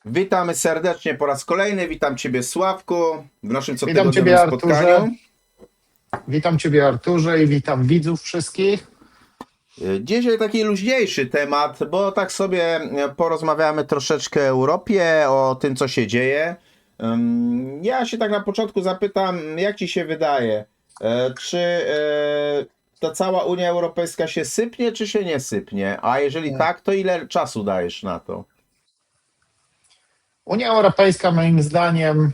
Witamy serdecznie po raz kolejny. Witam Ciebie, Sławku, w naszym Witam cotygodniowym Ciebie, spotkaniu. Arturze. Witam Ciebie, Arturze, i witam widzów wszystkich. Dzisiaj taki luźniejszy temat, bo tak sobie porozmawiamy troszeczkę o Europie, o tym, co się dzieje. Ja się tak na początku zapytam, jak Ci się wydaje, czy ta cała Unia Europejska się sypnie, czy się nie sypnie? A jeżeli tak, to ile czasu dajesz na to? Unia Europejska, moim zdaniem,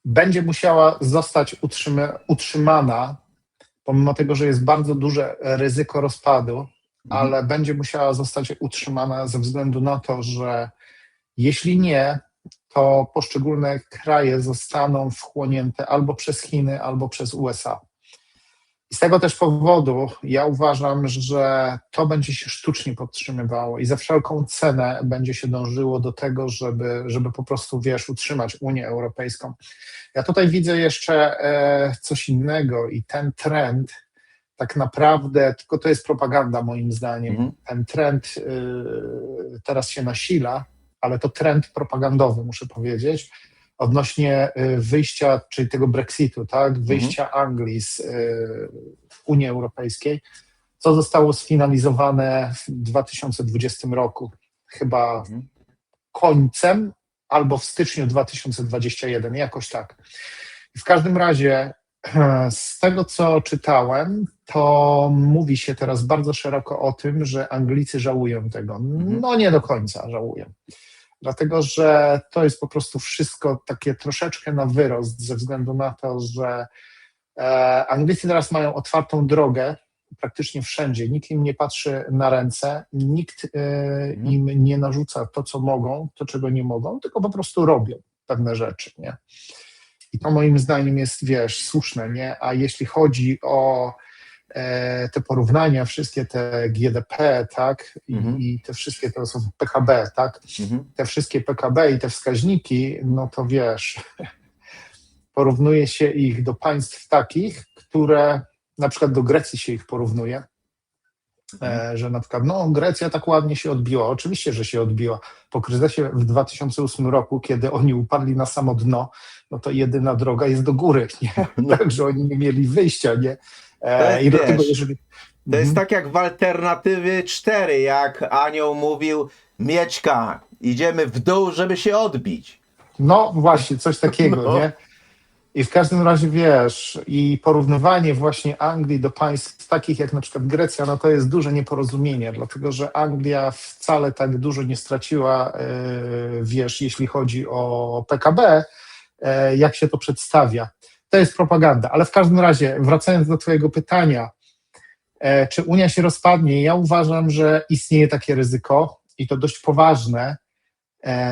będzie musiała zostać utrzymana, pomimo tego, że jest bardzo duże ryzyko rozpadu, ale będzie musiała zostać utrzymana ze względu na to, że jeśli nie, to poszczególne kraje zostaną wchłonięte albo przez Chiny, albo przez USA. I z tego też powodu ja uważam, że to będzie się sztucznie podtrzymywało i za wszelką cenę będzie się dążyło do tego, żeby po prostu, utrzymać Unię Europejską. Ja tutaj widzę jeszcze coś innego i ten trend tak naprawdę, tylko to jest propaganda moim zdaniem, ten trend teraz się nasila, ale to trend propagandowy, muszę powiedzieć, odnośnie wyjścia, czyli tego Brexitu, tak, wyjścia Anglii z Unii Europejskiej, co zostało sfinalizowane w 2020 roku, chyba końcem albo w styczniu 2021, jakoś tak. W każdym razie z tego, co czytałem, to mówi się teraz bardzo szeroko o tym, że Anglicy żałują tego. No nie do końca żałują. Dlatego, że to jest po prostu wszystko takie troszeczkę na wyrost, ze względu na to, że Anglicy teraz mają otwartą drogę praktycznie wszędzie. Nikt im nie patrzy na ręce, nikt im nie narzuca to, co mogą, to, czego nie mogą, tylko po prostu robią pewne rzeczy, nie? I to moim zdaniem jest, słuszne, nie? A jeśli chodzi o te porównania, wszystkie te GDP, tak, i te wszystkie, to są PKB, tak, te wszystkie PKB i te wskaźniki, no to porównuje się ich do państw takich, które, na przykład do Grecji się ich porównuje, że na przykład, no Grecja tak ładnie się odbiła, oczywiście, że się odbiła. Po kryzysie w 2008 roku, kiedy oni upadli na samo dno, no to jedyna droga jest do góry, nie? Także oni nie mieli wyjścia, nie? I dlatego, jeżeli... To jest tak jak w Alternatywie 4, jak Anioł mówił, Mieczka, idziemy w dół, żeby się odbić. No właśnie, coś takiego, nie? I w każdym razie, i porównywanie właśnie Anglii do państw takich jak na przykład Grecja, no to jest duże nieporozumienie, dlatego że Anglia wcale tak dużo nie straciła, jeśli chodzi o PKB, jak się to przedstawia. To jest propaganda, ale w każdym razie, wracając do twojego pytania, czy Unia się rozpadnie? Ja uważam, że istnieje takie ryzyko i to dość poważne,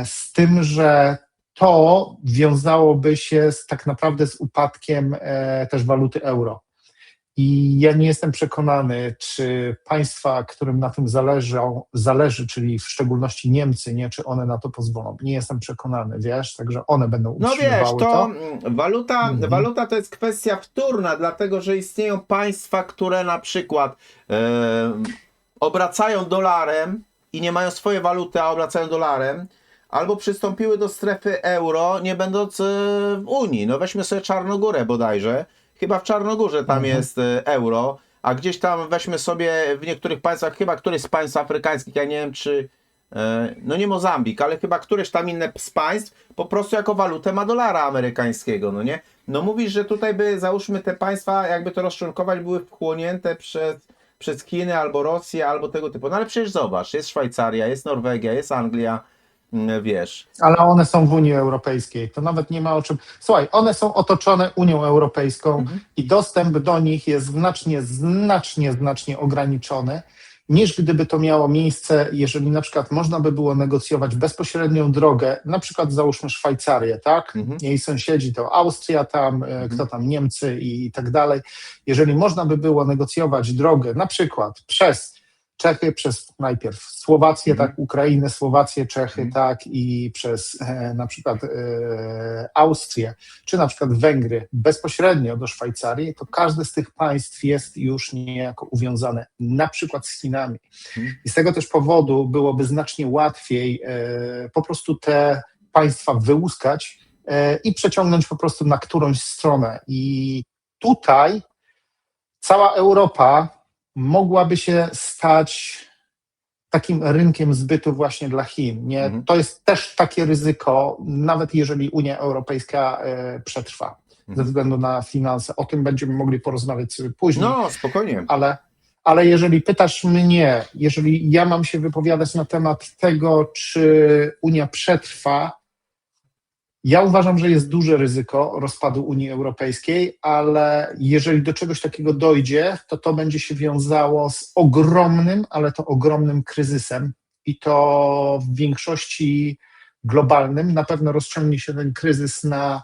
z tym, że to wiązałoby się tak naprawdę z upadkiem też waluty euro. I ja nie jestem przekonany, czy państwa, którym na tym zależy, czyli w szczególności Niemcy, nie, czy one na to pozwolą. Nie jestem przekonany, także one będą utrzymywały to. Waluta to jest kwestia wtórna, dlatego że istnieją państwa, które na przykład obracają dolarem i nie mają swojej waluty, a obracają dolarem, albo przystąpiły do strefy euro, nie będąc w Unii. No weźmy sobie Czarnogórę bodajże. Chyba w Czarnogórze tam jest euro, a gdzieś tam weźmy sobie w niektórych państwach, chyba któryś z państw afrykańskich, ja nie wiem czy, no nie Mozambik, ale chyba któreś tam inne z państw po prostu jako walutę ma dolara amerykańskiego, no nie? No mówisz, że tutaj by, załóżmy, te państwa, jakby to rozczłonkować, były wchłonięte przez Chiny albo Rosję, albo tego typu. No ale przecież zobacz, jest Szwajcaria, jest Norwegia, jest Anglia, Ale one są w Unii Europejskiej, to nawet nie ma o czym... Słuchaj, one są otoczone Unią Europejską i dostęp do nich jest znacznie ograniczony, niż gdyby to miało miejsce, jeżeli na przykład można by było negocjować bezpośrednią drogę, na przykład załóżmy Szwajcarię, tak? Jej sąsiedzi to Austria tam, kto tam, Niemcy i tak dalej. Jeżeli można by było negocjować drogę na przykład przez Czechy przez najpierw Słowację, tak, Ukrainę, Słowację, Czechy, tak, i przez na przykład Austrię, czy na przykład Węgry bezpośrednio do Szwajcarii, to każde z tych państw jest już niejako uwiązane na przykład z Chinami. I z tego też powodu byłoby znacznie łatwiej po prostu te państwa wyłuskać i przeciągnąć po prostu na którąś stronę. I tutaj cała Europa mogłaby się stać takim rynkiem zbytu właśnie dla Chin. Nie? To jest też takie ryzyko, nawet jeżeli Unia Europejska przetrwa, ze względu na finanse. O tym będziemy mogli porozmawiać sobie później. No, spokojnie. Ale jeżeli pytasz mnie, jeżeli ja mam się wypowiadać na temat tego, czy Unia przetrwa, ja uważam, że jest duże ryzyko rozpadu Unii Europejskiej, ale jeżeli do czegoś takiego dojdzie, to będzie się wiązało z ogromnym, ale to ogromnym kryzysem i to w większości globalnym. Na pewno rozciągnie się ten kryzys na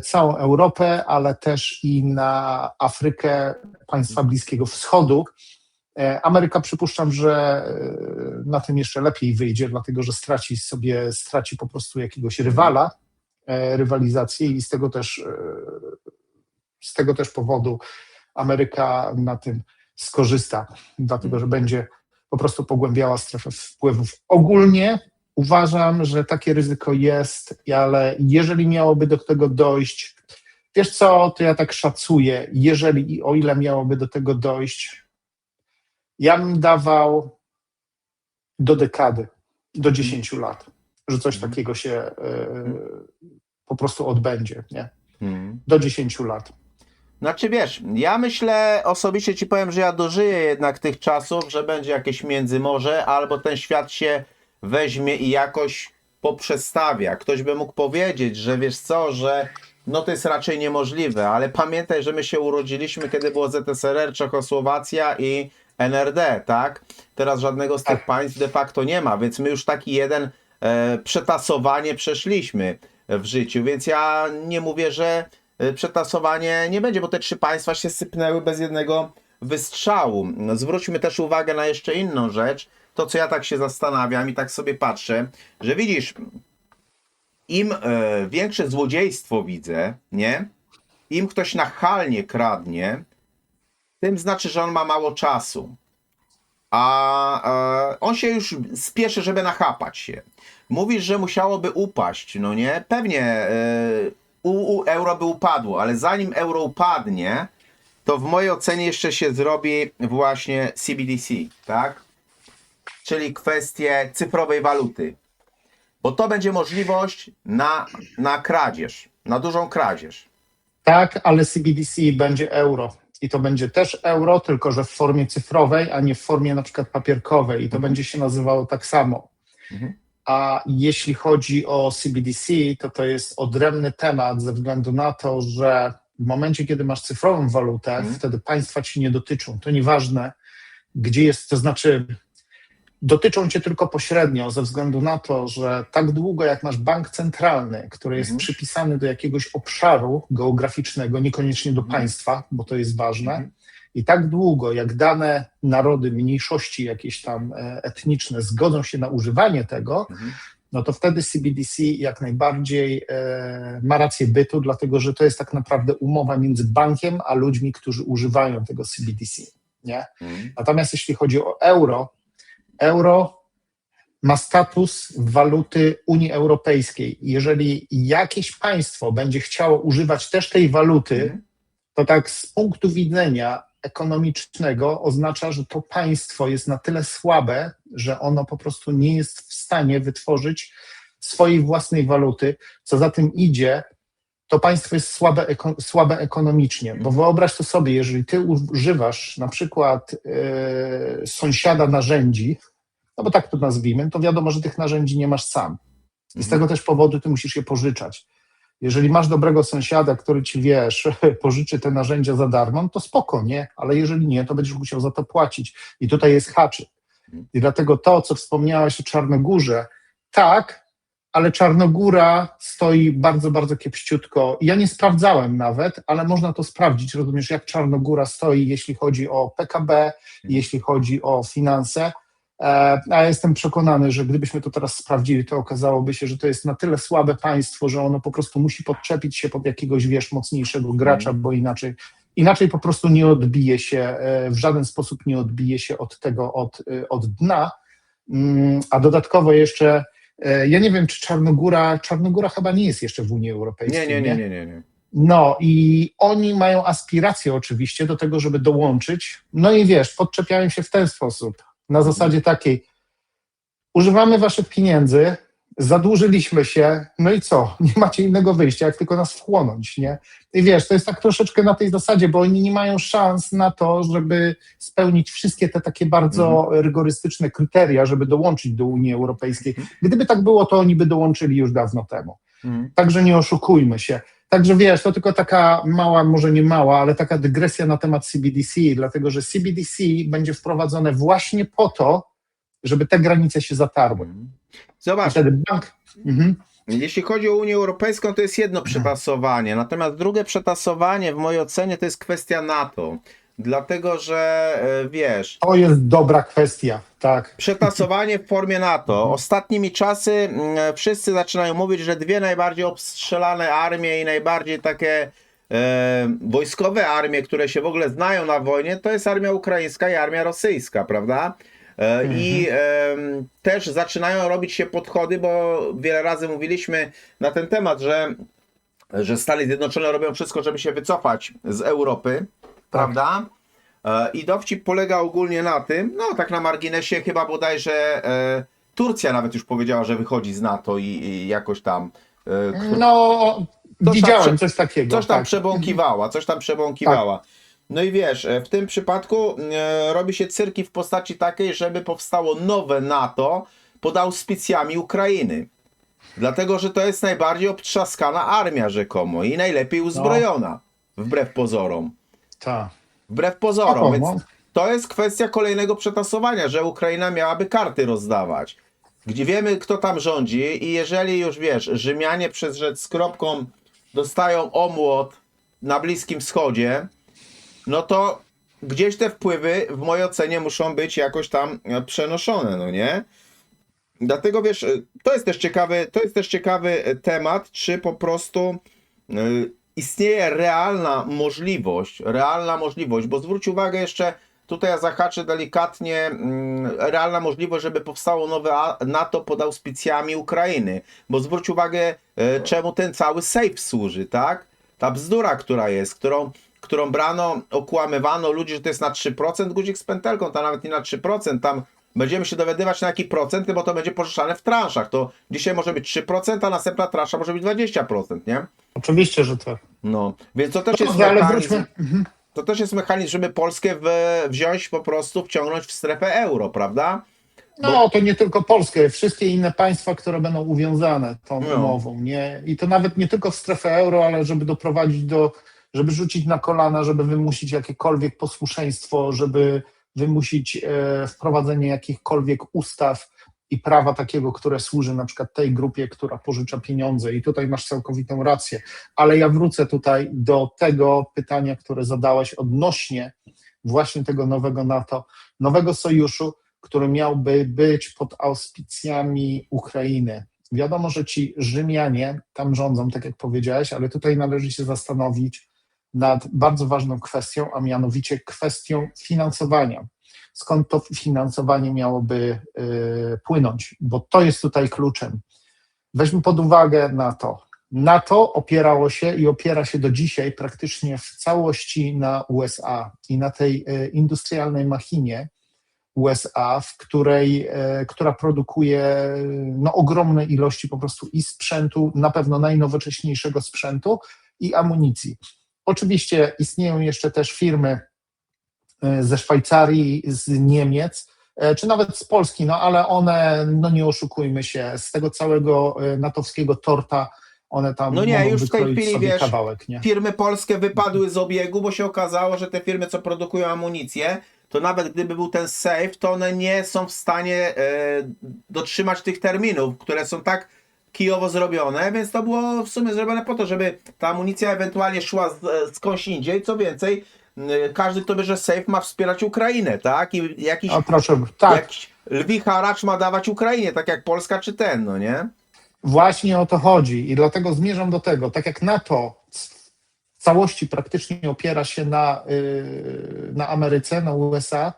całą Europę, ale też i na Afrykę, państwa Bliskiego Wschodu. Ameryka, przypuszczam, że na tym jeszcze lepiej wyjdzie, dlatego że straci po prostu jakiegoś rywala, rywalizację i z tego też powodu Ameryka na tym skorzysta, dlatego że będzie po prostu pogłębiała strefę wpływów. Ogólnie uważam, że takie ryzyko jest, ale jeżeli miałoby do tego dojść, wiesz co, to ja tak szacuję, jeżeli i o ile miałoby do tego dojść, ja bym dawał do dekady, do 10 lat, że coś takiego się po prostu odbędzie, nie? Do 10 lat. Znaczy wiesz, ja myślę, osobiście ci powiem, że ja dożyję jednak tych czasów, że będzie jakieś międzymorze, albo ten świat się weźmie i jakoś poprzestawia. Ktoś by mógł powiedzieć, że wiesz co, że no to jest raczej niemożliwe, ale pamiętaj, że my się urodziliśmy, kiedy było ZSRR, Czechosłowacja i NRD, tak? Teraz żadnego z tych państw de facto nie ma, więc my już taki jeden przetasowanie przeszliśmy w życiu, więc ja nie mówię, że przetasowanie nie będzie, bo te 3 państwa się sypnęły bez jednego wystrzału. Zwróćmy też uwagę na jeszcze inną rzecz, to co ja tak się zastanawiam i tak sobie patrzę, że widzisz, im większe złodziejstwo widzę, nie? Im ktoś nachalnie kradnie, tym znaczy, że on ma mało czasu. A on się już spieszy, żeby nachapać się. Mówisz, że musiałoby upaść, no nie? Pewnie euro by upadło, ale zanim euro upadnie, to w mojej ocenie jeszcze się zrobi właśnie CBDC, tak? Czyli kwestie cyfrowej waluty. Bo to będzie możliwość na kradzież, na dużą kradzież. Tak, ale CBDC będzie euro. I to będzie też euro, tylko że w formie cyfrowej, a nie w formie na przykład papierkowej. I to będzie się nazywało tak samo. A jeśli chodzi o CBDC, to jest odrębny temat ze względu na to, że w momencie, kiedy masz cyfrową walutę, wtedy państwa ci nie dotyczą. To nieważne, gdzie jest, to znaczy dotyczą cię tylko pośrednio ze względu na to, że tak długo jak masz bank centralny, który jest przypisany do jakiegoś obszaru geograficznego, niekoniecznie do państwa, bo to jest ważne, i tak długo jak dane narody, mniejszości jakieś tam etniczne zgodzą się na używanie tego, no to wtedy CBDC jak najbardziej ma rację bytu, dlatego że to jest tak naprawdę umowa między bankiem a ludźmi, którzy używają tego CBDC. Nie? Natomiast jeśli chodzi o euro ma status waluty Unii Europejskiej. Jeżeli jakieś państwo będzie chciało używać też tej waluty, to tak z punktu widzenia ekonomicznego oznacza, że to państwo jest na tyle słabe, że ono po prostu nie jest w stanie wytworzyć swojej własnej waluty. Co za tym idzie, to państwo jest słabe ekonomicznie, bo wyobraź to sobie, jeżeli ty używasz na przykład sąsiada narzędzi, no bo tak to nazwijmy, to wiadomo, że tych narzędzi nie masz sam. I z tego też powodu ty musisz je pożyczać. Jeżeli masz dobrego sąsiada, który ci, wiesz, pożyczy te narzędzia za darmo, no to spoko, nie? Ale jeżeli nie, to będziesz musiał za to płacić. I tutaj jest haczyk. I dlatego to, co wspomniałaś o Czarnogórze, tak, ale Czarnogóra stoi bardzo, bardzo kiepściutko. Ja nie sprawdzałem nawet, ale można to sprawdzić, rozumiesz, jak Czarnogóra stoi, jeśli chodzi o PKB, jeśli chodzi o finanse. A ja jestem przekonany, że gdybyśmy to teraz sprawdzili, to okazałoby się, że to jest na tyle słabe państwo, że ono po prostu musi podczepić się pod jakiegoś, wiesz, mocniejszego gracza, bo inaczej po prostu nie odbije się, w żaden sposób nie odbije się od tego, od dna. A dodatkowo jeszcze, ja nie wiem, czy Czarnogóra chyba nie jest jeszcze w Unii Europejskiej, Nie. No i oni mają aspiracje oczywiście do tego, żeby dołączyć. No i wiesz, podczepiają się w ten sposób, na zasadzie takiej: używamy waszych pieniędzy, zadłużyliśmy się, no i co? Nie macie innego wyjścia, jak tylko nas wchłonąć, nie? I wiesz, to jest tak troszeczkę na tej zasadzie, bo oni nie mają szans na to, żeby spełnić wszystkie te takie bardzo rygorystyczne kryteria, żeby dołączyć do Unii Europejskiej. Gdyby tak było, to oni by dołączyli już dawno temu. Także nie oszukujmy się. Także wiesz, to tylko taka mała, może nie mała, ale taka dygresja na temat CBDC, dlatego że CBDC będzie wprowadzone właśnie po to, żeby te granice się zatarły. Zobacz, wtedy bank. jeśli chodzi o Unię Europejską, to jest jedno przetasowanie, natomiast drugie przetasowanie w mojej ocenie to jest kwestia NATO. Dlatego, że wiesz, To jest dobra kwestia, tak. przetasowanie w formie NATO. Ostatnimi czasy wszyscy zaczynają mówić, że dwie najbardziej obstrzelane armie i najbardziej takie wojskowe armie, które się w ogóle znają na wojnie, to jest armia ukraińska i armia rosyjska, prawda? I też zaczynają robić się podchody, bo wiele razy mówiliśmy na ten temat, że Stany Zjednoczone robią wszystko, żeby się wycofać z Europy, prawda? I dowcip polega ogólnie na tym, no tak na marginesie, chyba bodajże Turcja nawet już powiedziała, że wychodzi z NATO i jakoś tam... No, widziałem coś takiego. Coś tam tak. przebąkiwała. No i wiesz, w tym przypadku robi się cyrki w postaci takiej, żeby powstało nowe NATO pod auspicjami Ukrainy. Dlatego, że to jest najbardziej obtrzaskana armia rzekomo i najlepiej uzbrojona, wbrew pozorom. Tak. Wbrew pozorom, no. więc to jest kwestia kolejnego przetasowania, że Ukraina miałaby karty rozdawać. Gdzie wiemy, kto tam rządzi i jeżeli już wiesz, Rzymianie przez rzecz z kropką dostają omłot na Bliskim Wschodzie, no to gdzieś te wpływy w mojej ocenie muszą być jakoś tam przenoszone, no nie? Dlatego wiesz, to jest też ciekawy temat, czy po prostu istnieje realna możliwość, bo zwróć uwagę jeszcze, tutaj ja zahaczę delikatnie, realna możliwość, żeby powstało nowe NATO pod auspicjami Ukrainy, bo zwróć uwagę, czemu ten cały safe służy, tak? Ta bzdura, która jest, którą brano, okłamywano ludzi, że to jest na 3%, guzik z pętelką, to nawet nie na 3%, tam będziemy się dowiadywać na jaki procent, bo to będzie pożyczane w transzach, to dzisiaj może być 3%, a następna transza może być 20%, nie? Oczywiście, że tak. No, więc to też jest Dobrze, ale mechanizm, wróćmy. to też jest mechanizm, żeby Polskę wziąć po prostu, wciągnąć w strefę euro, prawda? No, to nie tylko Polskę, wszystkie inne państwa, które będą uwiązane tą No. umową, nie? I to nawet nie tylko w strefę euro, ale żeby doprowadzić żeby rzucić na kolana, żeby wymusić jakiekolwiek posłuszeństwo, żeby wymusić wprowadzenie jakichkolwiek ustaw i prawa takiego, które służy na przykład tej grupie, która pożycza pieniądze. I tutaj masz całkowitą rację. Ale ja wrócę tutaj do tego pytania, które zadałeś odnośnie właśnie tego nowego NATO, nowego sojuszu, który miałby być pod auspicjami Ukrainy. Wiadomo, że ci Rzymianie tam rządzą, tak jak powiedziałeś, ale tutaj należy się zastanowić nad bardzo ważną kwestią, a mianowicie kwestią finansowania. Skąd to finansowanie miałoby płynąć? Bo to jest tutaj kluczem. Weźmy pod uwagę NATO. NATO opierało się i opiera się do dzisiaj praktycznie w całości na USA i na tej industrialnej machinie USA, która produkuje ogromne ilości po prostu i sprzętu, na pewno najnowocześniejszego sprzętu i amunicji. Oczywiście istnieją jeszcze też firmy ze Szwajcarii, z Niemiec, czy nawet z Polski, ale one, nie oszukujmy się, z tego całego natowskiego torta one tam No nie, mogą już w tej wykroić chwili, sobie wiesz, kawałek, nie? firmy polskie wypadły z obiegu, bo się okazało, że te firmy, co produkują amunicję, to nawet gdyby był ten safe, to one nie są w stanie dotrzymać tych terminów, które są tak kijowo zrobione, więc to było w sumie zrobione po to, żeby ta amunicja ewentualnie szła skądś indziej. Co więcej, każdy, kto bierze safe, ma wspierać Ukrainę, tak? I jakiś, A proszę, tak, jakiś lwi haracz ma dawać Ukrainie, tak jak Polska czy ten, no nie? właśnie o to chodzi i dlatego zmierzam do tego, tak jak NATO w całości praktycznie opiera się na Ameryce, na USA,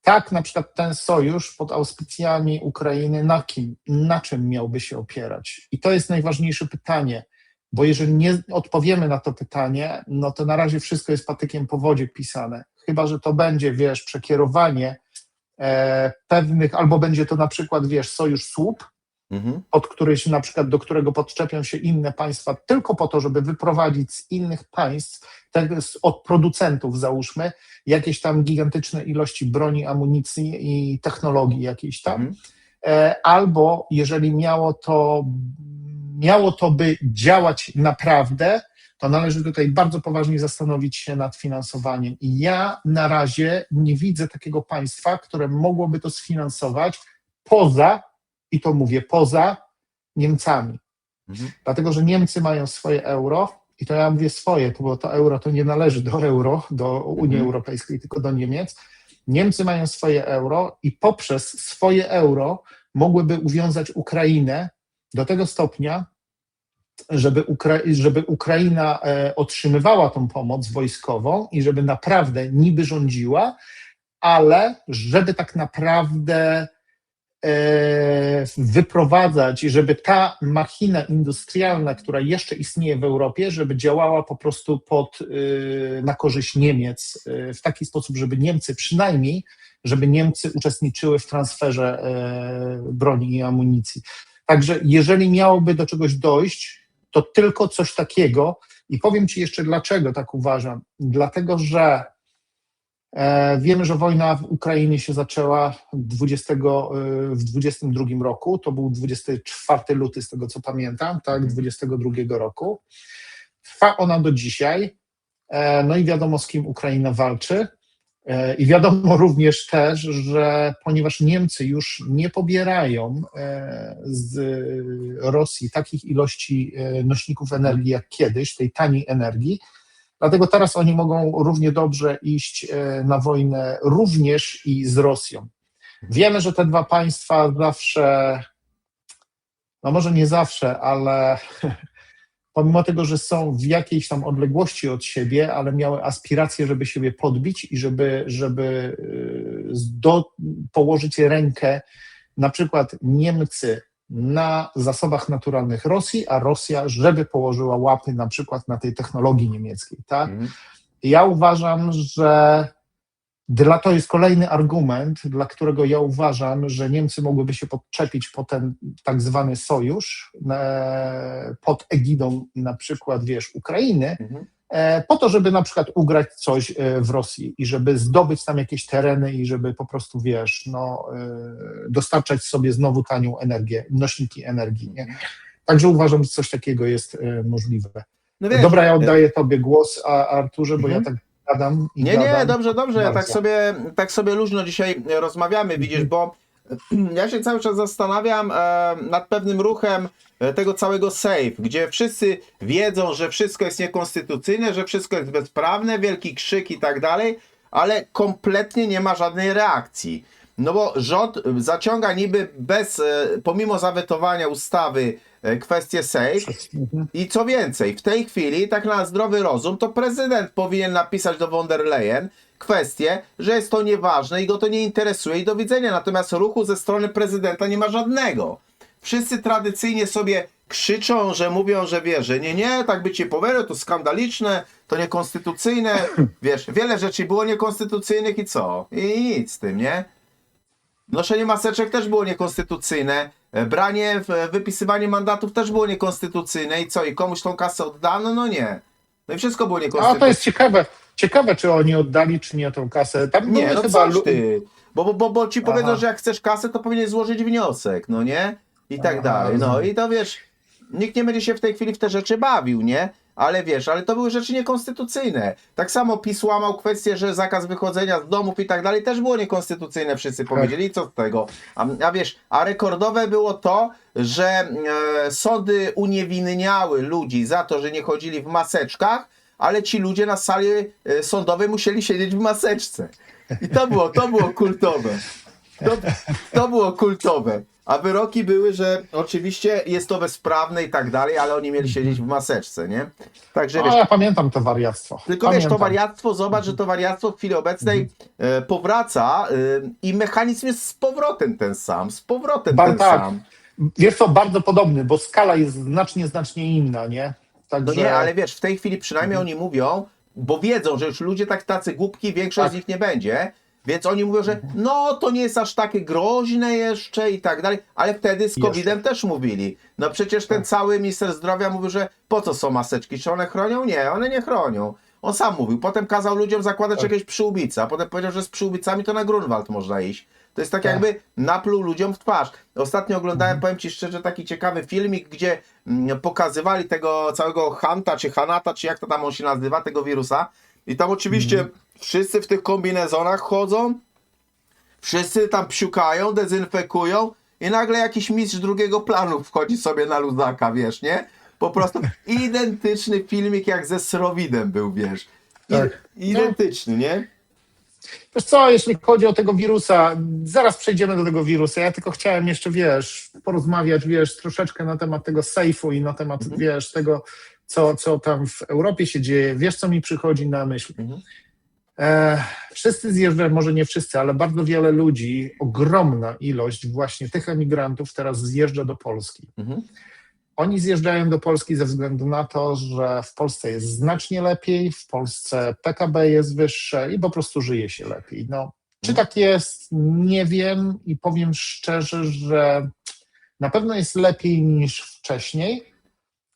tak na przykład ten sojusz pod auspicjami Ukrainy na kim, na czym miałby się opierać? I to jest najważniejsze pytanie, bo jeżeli nie odpowiemy na to pytanie, no to na razie wszystko jest patykiem po wodzie pisane, chyba że to będzie, wiesz, przekierowanie pewnych, albo będzie to na przykład, wiesz, sojusz słup, pod który się, na przykład do którego podczepią się inne państwa tylko po to, żeby wyprowadzić z innych państw, od producentów załóżmy, jakieś tam gigantyczne ilości broni, amunicji i technologii jakiejś tam. Albo jeżeli miało to by działać naprawdę, to należy tutaj bardzo poważnie zastanowić się nad finansowaniem. I ja na razie nie widzę takiego państwa, które mogłoby to sfinansować i to mówię, poza Niemcami. Dlatego, że Niemcy mają swoje euro i to ja mówię swoje, bo to euro to nie należy do Unii Europejskiej, tylko do Niemiec. Niemcy mają swoje euro i poprzez swoje euro mogłyby uwiązać Ukrainę do tego stopnia, żeby Ukraina otrzymywała tą pomoc wojskową i żeby naprawdę niby rządziła, ale żeby tak naprawdę wyprowadzać i żeby ta machina industrialna, która jeszcze istnieje w Europie, żeby działała po prostu na korzyść Niemiec w taki sposób, żeby Niemcy uczestniczyły w transferze broni i amunicji. Także jeżeli miałoby do czegoś dojść, to tylko coś takiego i powiem Ci jeszcze dlaczego tak uważam. Dlatego, że wiemy, że wojna w Ukrainie się zaczęła w 22 roku, to był 24 luty z tego co pamiętam, tak, 22 roku. Trwa ona do dzisiaj, no i wiadomo z kim Ukraina walczy i wiadomo również też, że ponieważ Niemcy już nie pobierają z Rosji takich ilości nośników energii jak kiedyś, tej taniej energii, dlatego teraz oni mogą równie dobrze iść na wojnę również i z Rosją. Wiemy, że te dwa państwa zawsze, no może nie zawsze, ale pomimo tego, że są w jakiejś tam odległości od siebie, ale miały aspiracje, żeby siebie podbić i żeby położyć rękę, na przykład Niemcy na zasobach naturalnych Rosji, a Rosja, żeby położyła łapy na przykład na tej technologii niemieckiej. Tak? Ja uważam, że to jest kolejny argument, dla którego ja uważam, że Niemcy mogłyby się podczepić po ten tak zwany sojusz pod egidą na przykład, wiesz, Ukrainy, po to, żeby na przykład ugrać coś w Rosji i żeby zdobyć tam jakieś tereny i żeby po prostu, wiesz, dostarczać sobie znowu tanią energię, nośniki energii. Nie? Także uważam, że coś takiego jest możliwe. No wiesz, dobra, ja oddaję Tobie głos, Arturze, bo ja tak gadam i Nie, gadam. dobrze, tak sobie luźno dzisiaj rozmawiamy, widzisz, bo ja się cały czas zastanawiam nad pewnym ruchem tego całego SAFE, gdzie wszyscy wiedzą, że wszystko jest niekonstytucyjne, że wszystko jest bezprawne, wielki krzyk i tak dalej, ale kompletnie nie ma żadnej reakcji. No bo rząd zaciąga niby pomimo zawetowania ustawy kwestię SAFE i co więcej, w tej chwili, tak na zdrowy rozum, to prezydent powinien napisać do von der Leyen kwestię, że jest to nieważne i go to nie interesuje i do widzenia. Natomiast ruchu ze strony prezydenta nie ma żadnego. Wszyscy tradycyjnie sobie krzyczą, że mówią, że wiesz, że nie, tak by ci powiedział, to skandaliczne, to niekonstytucyjne. Wiesz, wiele rzeczy było niekonstytucyjnych i co? I nic z tym, nie? Noszenie maseczek też było niekonstytucyjne. Wypisywanie mandatów też było niekonstytucyjne. I co? I komuś tą kasę oddano? No nie. No i wszystko było niekonstytucyjne. A to jest ciekawe, czy oni oddali, czy nie tą kasę. Tam nie, no chyba coś ty. Bo ci powiedzą, że jak chcesz kasę, to powinien złożyć wniosek, no nie? I tak dalej. No i to wiesz, nikt nie będzie się w tej chwili w te rzeczy bawił, nie? ale wiesz, ale to były rzeczy niekonstytucyjne. Tak samo PiS łamał kwestię, że zakaz wychodzenia z domów i tak dalej, też było niekonstytucyjne, wszyscy powiedzieli, i co z tego? A wiesz, a rekordowe było to, że sądy uniewinniały ludzi za to, że nie chodzili w maseczkach, ale ci ludzie na sali sądowej musieli siedzieć w maseczce. I to było kultowe. To było kultowe. A wyroki były, że oczywiście jest to bezprawne i tak dalej, ale oni mieli siedzieć w maseczce, nie? Także wiesz, Ja pamiętam to wariactwo. tylko Pamiętam. wiesz, to wariactwo, zobacz, że to wariactwo w chwili obecnej powraca i mechanizm jest z powrotem ten sam, ten Tak. sam. Wiesz co, bardzo podobny, bo skala jest znacznie inna, nie? Także... No nie, ale wiesz, w tej chwili przynajmniej oni mówią, bo wiedzą, że już ludzie tacy głupki, większość z nich nie będzie, więc oni mówią, że no to nie jest aż takie groźne jeszcze i tak dalej, ale wtedy z COVID-em też mówili. No przecież ten cały minister zdrowia mówił, że po co są maseczki, czy one chronią? Nie, one nie chronią. On sam mówił, potem kazał ludziom zakładać jakieś przyłbice, a potem powiedział, że z przyłbicami to na Grunwald można iść. To jest tak jakby napluł ludziom w twarz. Ostatnio oglądałem, powiem Ci szczerze, taki ciekawy filmik, gdzie pokazywali tego całego Hanta, czy Hanata, czy jak to tam on się nazywa, tego wirusa. I tam oczywiście wszyscy w tych kombinezonach chodzą, wszyscy tam psiukają, dezynfekują i nagle jakiś mistrz drugiego planu wchodzi sobie na luzaka, wiesz, nie? Po prostu identyczny filmik jak ze Srowidem był, wiesz. Identyczny, nie? Wiesz co, jeśli chodzi o tego wirusa, zaraz przejdziemy do tego wirusa. Ja tylko chciałem jeszcze, porozmawiać, troszeczkę na temat tego sejfu i na temat, tego, co tam w Europie się dzieje. Wiesz, co mi przychodzi na myśl? Wszyscy zjeżdżają, może nie wszyscy, ale bardzo wiele ludzi, ogromna ilość właśnie tych emigrantów teraz zjeżdża do Polski. Oni zjeżdżają do Polski ze względu na to, że w Polsce jest znacznie lepiej, w Polsce PKB jest wyższe i po prostu żyje się lepiej. No, czy tak jest? Nie wiem i powiem szczerze, że na pewno jest lepiej niż wcześniej,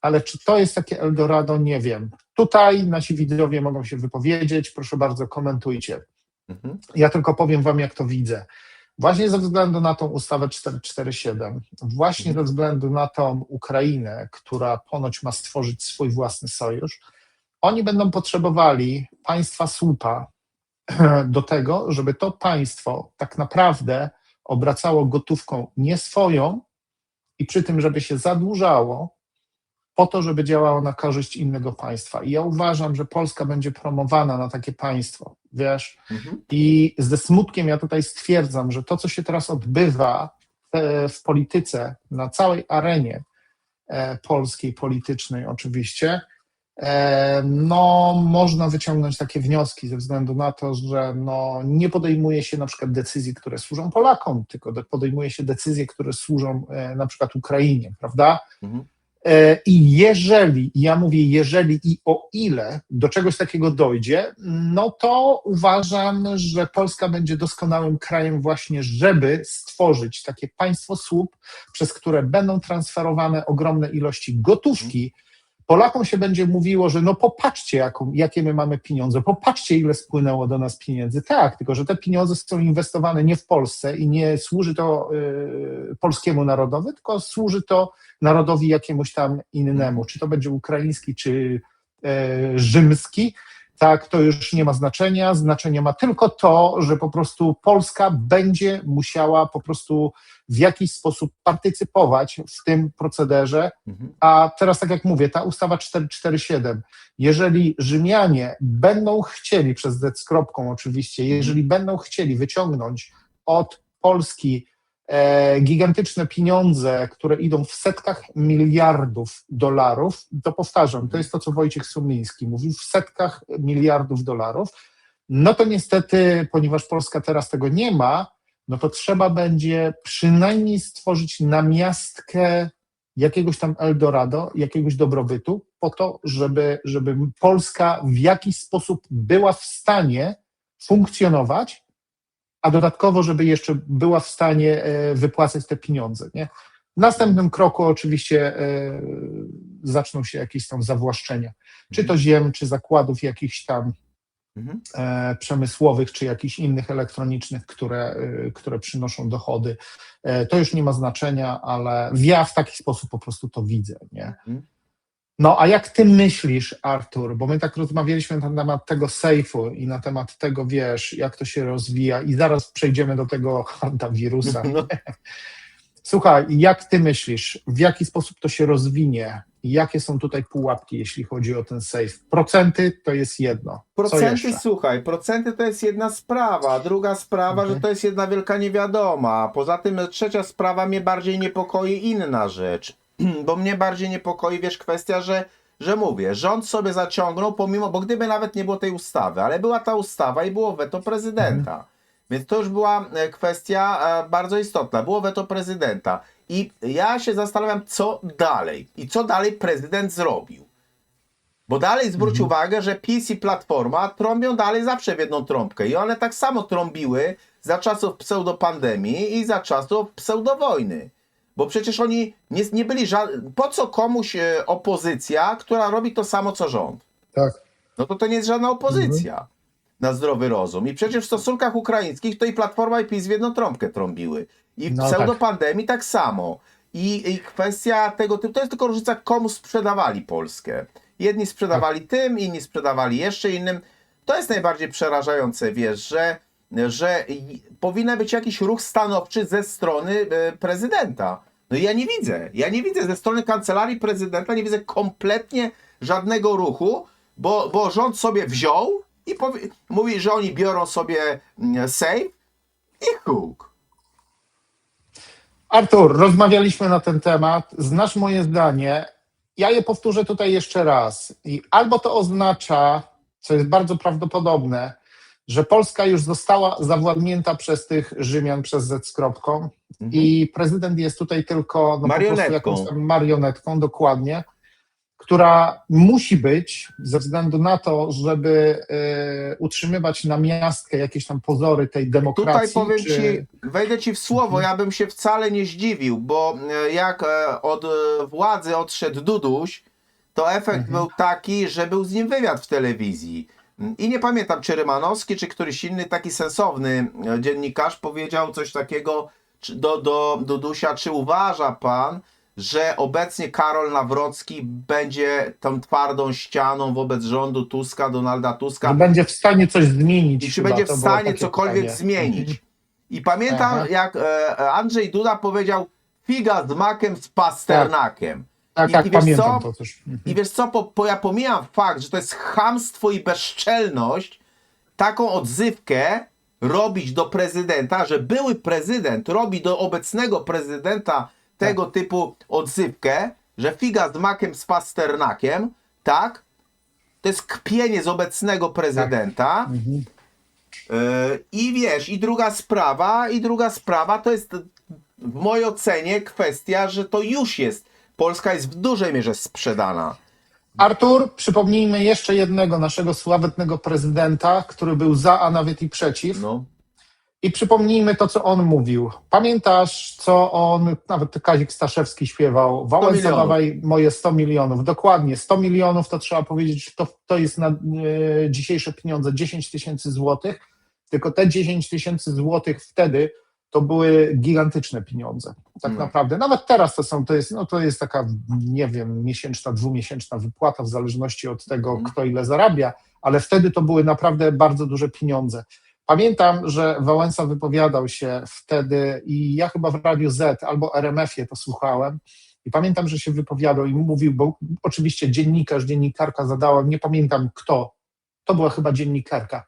ale czy to jest takie Eldorado? Nie wiem. Tutaj nasi widzowie mogą się wypowiedzieć, proszę bardzo, komentujcie. Ja tylko powiem wam, jak to widzę. Właśnie ze względu na tą ustawę 447, właśnie ze względu na tą Ukrainę, która ponoć ma stworzyć swój własny sojusz, oni będą potrzebowali państwa słupa do tego, żeby to państwo tak naprawdę obracało gotówką nie swoją i przy tym, żeby się zadłużało po to, żeby działało na korzyść innego państwa. I ja uważam, że Polska będzie promowana na takie państwo, wiesz, i ze smutkiem ja tutaj stwierdzam, że to, co się teraz odbywa w polityce, na całej arenie polskiej, politycznej oczywiście, no można wyciągnąć takie wnioski ze względu na to, że no, nie podejmuje się na przykład decyzji, które służą Polakom, tylko podejmuje się decyzje, które służą na przykład Ukrainie, prawda? I jeżeli, ja mówię jeżeli i o ile do czegoś takiego dojdzie, no to uważam, że Polska będzie doskonałym krajem właśnie, żeby stworzyć takie państwo słup, przez które będą transferowane ogromne ilości gotówki. Polakom się będzie mówiło, że no popatrzcie, jakie my mamy pieniądze, popatrzcie, ile spłynęło do nas pieniędzy. Tak, tylko że te pieniądze są inwestowane nie w Polsce i nie służy to polskiemu narodowi, tylko służy to narodowi jakiemuś tam innemu. Czy to będzie ukraiński, czy rzymski, tak, to już nie ma znaczenia. Znaczenie ma tylko to, że po prostu Polska będzie musiała po prostu w jakiś sposób partycypować w tym procederze. A teraz, tak jak mówię, ta ustawa 447, jeżeli Rzymianie będą chcieli, przez Z z kropką oczywiście, jeżeli będą chcieli wyciągnąć od Polski gigantyczne pieniądze, które idą w setkach miliardów dolarów, to powtarzam, to jest to, co Wojciech Sumiński mówił, w setkach miliardów dolarów, no to niestety, ponieważ Polska teraz tego nie ma, no to trzeba będzie przynajmniej stworzyć namiastkę jakiegoś tam Eldorado, jakiegoś dobrobytu, po to, żeby Polska w jakiś sposób była w stanie funkcjonować, a dodatkowo, żeby jeszcze była w stanie wypłacać te pieniądze. Nie? W następnym kroku oczywiście zaczną się jakieś tam zawłaszczenia, czy to ziem, czy zakładów jakichś tam przemysłowych, czy jakichś innych elektronicznych, które przynoszą dochody. To już nie ma znaczenia, ale ja w taki sposób po prostu to widzę. Nie? No a jak ty myślisz, Artur, bo my tak rozmawialiśmy na temat tego sejfu i na temat tego, wiesz, jak to się rozwija i zaraz przejdziemy do tego hantawirusa. No, Słuchaj, jak ty myślisz, w jaki sposób to się rozwinie? Jakie są tutaj pułapki, jeśli chodzi o ten sejf? Procenty to jest jedno. Co procenty, jeszcze? słuchaj, procenty to jest jedna sprawa. Druga sprawa, że to jest jedna wielka niewiadoma. Poza tym trzecia sprawa mnie bardziej niepokoi inna rzecz. Bo mnie bardziej niepokoi, wiesz, kwestia, że mówię, rząd sobie zaciągnął pomimo, bo gdyby nawet nie było tej ustawy, ale była ta ustawa i było weto prezydenta. Więc to już była kwestia bardzo istotna. Było weto prezydenta. I ja się zastanawiam, co dalej. I co dalej prezydent zrobił. Bo dalej zwróć uwagę, że PiS i Platforma trąbią dalej zawsze w jedną trąbkę. I one tak samo trąbiły za czasów pseudopandemii i za czasów pseudowojny. Bo przecież oni nie byli żadni... Po co komuś opozycja, która robi to samo co rząd? Tak. No to nie jest żadna opozycja na zdrowy rozum. I przecież w stosunkach ukraińskich to i Platforma i PiS w jedną trąbkę trąbiły. I w No pseudopandemii tak samo. I kwestia tego typu, to jest tylko różnica, komu sprzedawali Polskę. Jedni sprzedawali tym, inni sprzedawali jeszcze innym. To jest najbardziej przerażające, wiesz, że powinien być jakiś ruch stanowczy ze strony prezydenta. No i ja nie widzę ze strony kancelarii prezydenta, nie widzę kompletnie żadnego ruchu, bo rząd sobie wziął i mówi, że oni biorą sobie sejf i huk. Artur, rozmawialiśmy na ten temat, znasz moje zdanie, ja je powtórzę tutaj jeszcze raz. I albo to oznacza, co jest bardzo prawdopodobne, że Polska już została zawładnięta przez tych Rzymian, przez Z z kropką i prezydent jest tutaj tylko no, po prostu Marionetką. jakąś tam marionetką, dokładnie, która musi być ze względu na to, żeby utrzymywać na miastkę jakieś tam pozory tej demokracji. Tutaj powiem ci, wejdę ci w słowo, ja bym się wcale nie zdziwił, bo jak od władzy odszedł Duduś, to efekt był taki, że był z nim wywiad w telewizji. I nie pamiętam, czy Rymanowski, czy któryś inny taki sensowny dziennikarz powiedział coś takiego do Dudusia, czy uważa pan, że obecnie Karol Nawrocki będzie tą twardą ścianą wobec rządu Tuska, Donalda Tuska. Że będzie w stanie coś zmienić. I czy chyba, będzie w to było stanie takie cokolwiek pytanie. zmienić. I pamiętam, Aha. jak Andrzej Duda powiedział figa z makiem z pasternakiem. Tak, I tak, wiesz pamiętam co? to też. I wiesz co, ja pomijam fakt, że to jest chamstwo i bezczelność, taką odzywkę robić do prezydenta, że były prezydent robi do obecnego prezydenta tego typu odzywkę, że figa z makiem z pasternakiem, tak? To jest kpienie z obecnego prezydenta. I wiesz, i druga sprawa to jest w mojej ocenie kwestia, że to już jest, Polska jest w dużej mierze sprzedana. Artur, przypomnijmy jeszcze jednego naszego sławetnego prezydenta, który był za, a nawet i przeciw. No. I przypomnijmy to, co on mówił. Pamiętasz, co on, nawet Kazik Staszewski śpiewał, Wałęsa milionów. dawaj moje 100 milionów. Dokładnie, 100 milionów to trzeba powiedzieć, że to jest na dzisiejsze pieniądze 10 tysięcy złotych, tylko te 10 tysięcy złotych wtedy to były gigantyczne pieniądze. Tak naprawdę. Nawet teraz to jest taka, nie wiem, miesięczna, dwumiesięczna wypłata w zależności od tego, kto ile zarabia, ale wtedy to były naprawdę bardzo duże pieniądze. Pamiętam, że Wałęsa wypowiadał się wtedy i ja chyba w Radiu Z albo RMF-ie to słuchałem i pamiętam, że się wypowiadał i mówił, bo oczywiście dziennikarka zadała, nie pamiętam kto, to była chyba dziennikarka,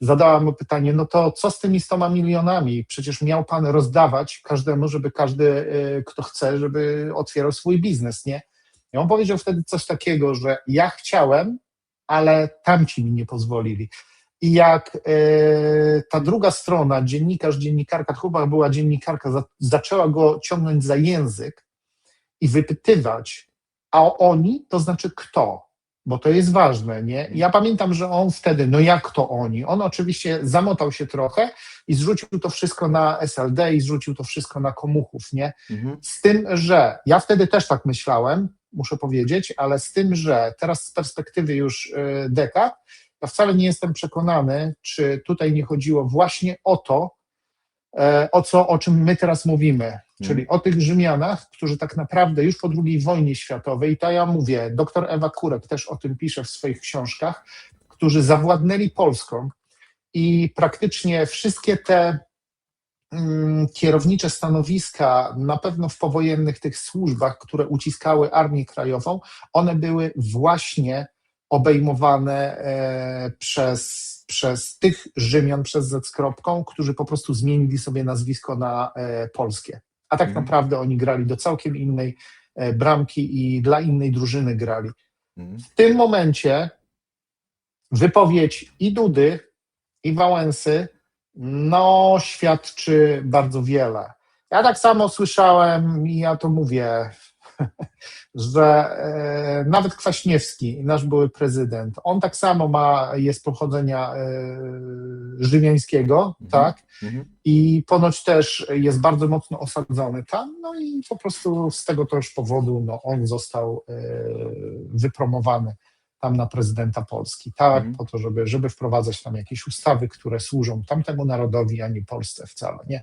zadała mu pytanie, no to co z tymi 100 milionami? Przecież miał pan rozdawać każdemu, żeby każdy, kto chce, żeby otwierał swój biznes, nie? I on powiedział wtedy coś takiego, że ja chciałem, ale tamci mi nie pozwolili. I jak ta druga strona, dziennikarka, chyba była dziennikarka, zaczęła go ciągnąć za język i wypytywać, a oni, to znaczy kto? Bo to jest ważne, nie? Ja pamiętam, że on wtedy, no jak to oni? On oczywiście zamotał się trochę i zrzucił to wszystko na SLD i zrzucił to wszystko na komuchów, nie? Z tym, że ja wtedy też tak myślałem, muszę powiedzieć, ale z tym, że teraz z perspektywy już dekad, ja wcale nie jestem przekonany, czy tutaj nie chodziło właśnie o to, o czym my teraz mówimy. czyli o tych Rzymianach, którzy tak naprawdę już po II wojnie światowej, to ja mówię, dr Ewa Kurek też o tym pisze w swoich książkach, którzy zawładnęli Polską i praktycznie wszystkie te kierownicze stanowiska, na pewno w powojennych tych służbach, które uciskały Armię Krajową, one były właśnie obejmowane przez tych Rzymian, przez Z z kropką, którzy po prostu zmienili sobie nazwisko na polskie. A tak naprawdę oni grali do całkiem innej bramki i dla innej drużyny grali. W tym momencie wypowiedź i Dudy, i Wałęsy no świadczy bardzo wiele. Ja tak samo słyszałem, i ja to mówię, że nawet Kwaśniewski, nasz były prezydent, on tak samo jest pochodzenia rzymiańskiego, tak? I ponoć też jest bardzo mocno osadzony tam, no i po prostu z tego też powodu no, on został wypromowany tam na prezydenta Polski, tak, po to, żeby wprowadzać tam jakieś ustawy, które służą tamtemu narodowi, a nie Polsce wcale, nie.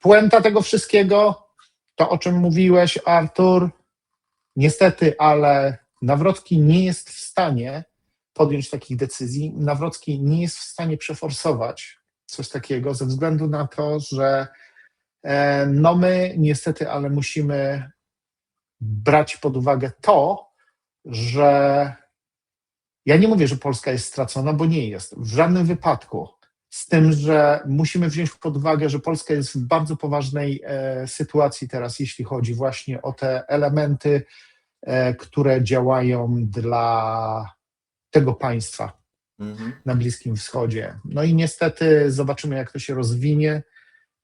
Puenta tego wszystkiego, to o czym mówiłeś, Artur, niestety, ale Nawrocki nie jest w stanie podjąć takich decyzji, Nawrocki nie jest w stanie przeforsować coś takiego ze względu na to, że no my niestety, ale musimy brać pod uwagę to, że ja nie mówię, że Polska jest stracona, bo nie jest. W żadnym wypadku. Z tym, że musimy wziąć pod uwagę, że Polska jest w bardzo poważnej sytuacji teraz, jeśli chodzi właśnie o te elementy, które działają dla tego państwa na Bliskim Wschodzie. No i niestety zobaczymy, jak to się rozwinie.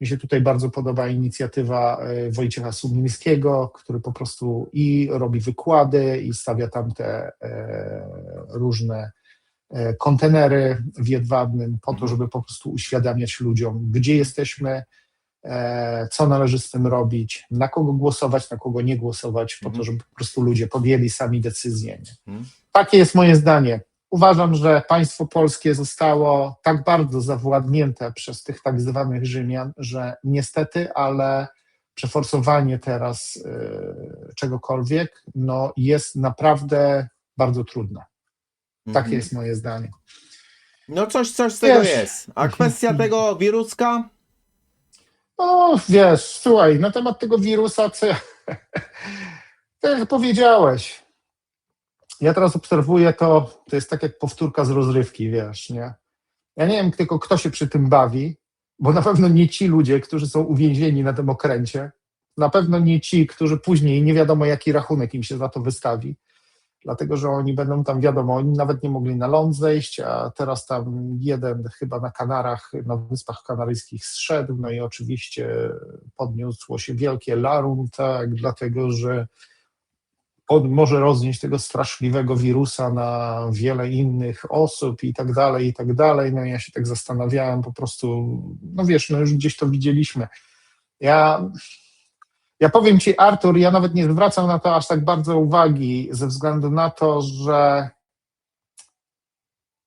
Mi się tutaj bardzo podoba inicjatywa Wojciecha Sumińskiego, który po prostu i robi wykłady i stawia tam te różne kontenery w Jedwabnym po to, żeby po prostu uświadamiać ludziom, gdzie jesteśmy, co należy z tym robić, na kogo głosować, na kogo nie głosować, po to, żeby po prostu ludzie podjęli sami decyzję. Takie jest moje zdanie. Uważam, że państwo polskie zostało tak bardzo zawładnięte przez tych tak zwanych Rzymian, że niestety, ale przeforsowanie teraz czegokolwiek no, jest naprawdę bardzo trudne. Takie jest moje zdanie. No coś z tego jest. A kwestia tego wiruska? No wiesz, słuchaj, na temat tego wirusa, co tak jak powiedziałeś, ja teraz obserwuję to jest tak jak powtórka z rozrywki, wiesz, nie? Ja nie wiem tylko, kto się przy tym bawi, bo na pewno nie ci ludzie, którzy są uwięzieni na tym okręcie, na pewno nie ci, którzy później nie wiadomo jaki rachunek im się za to wystawi, dlatego, że oni będą tam, wiadomo, oni nawet nie mogli na ląd zejść, a teraz tam jeden chyba na Kanarach, na Wyspach Kanaryjskich zszedł, no i oczywiście podniosło się wielkie larum, tak, dlatego, że on może roznieść tego straszliwego wirusa na wiele innych osób i tak dalej, i tak dalej. No ja się tak zastanawiałem po prostu, no wiesz, no już gdzieś to widzieliśmy. Ja powiem ci, Artur, ja nawet nie zwracam na to aż tak bardzo uwagi ze względu na to, że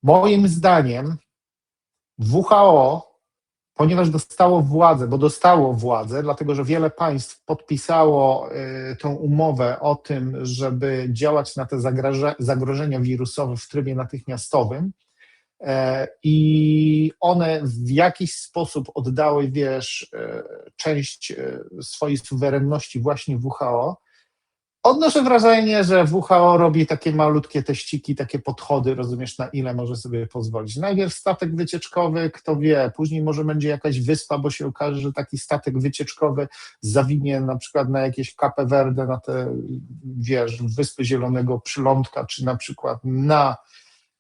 moim zdaniem WHO, ponieważ dostało władzę, dlatego że wiele państw podpisało tą umowę o tym, żeby działać na te zagrożenia wirusowe w trybie natychmiastowym i one w jakiś sposób oddały, wiesz, część swojej suwerenności właśnie WHO. Odnoszę wrażenie, że WHO robi takie malutkie teściki, takie podchody, rozumiesz, na ile może sobie pozwolić. Najpierw statek wycieczkowy, kto wie, później może będzie jakaś wyspa, bo się okaże, że taki statek wycieczkowy zawinie na przykład na jakieś Cape Verde, na te, wiesz, Wyspy Zielonego Przylądka, czy na przykład na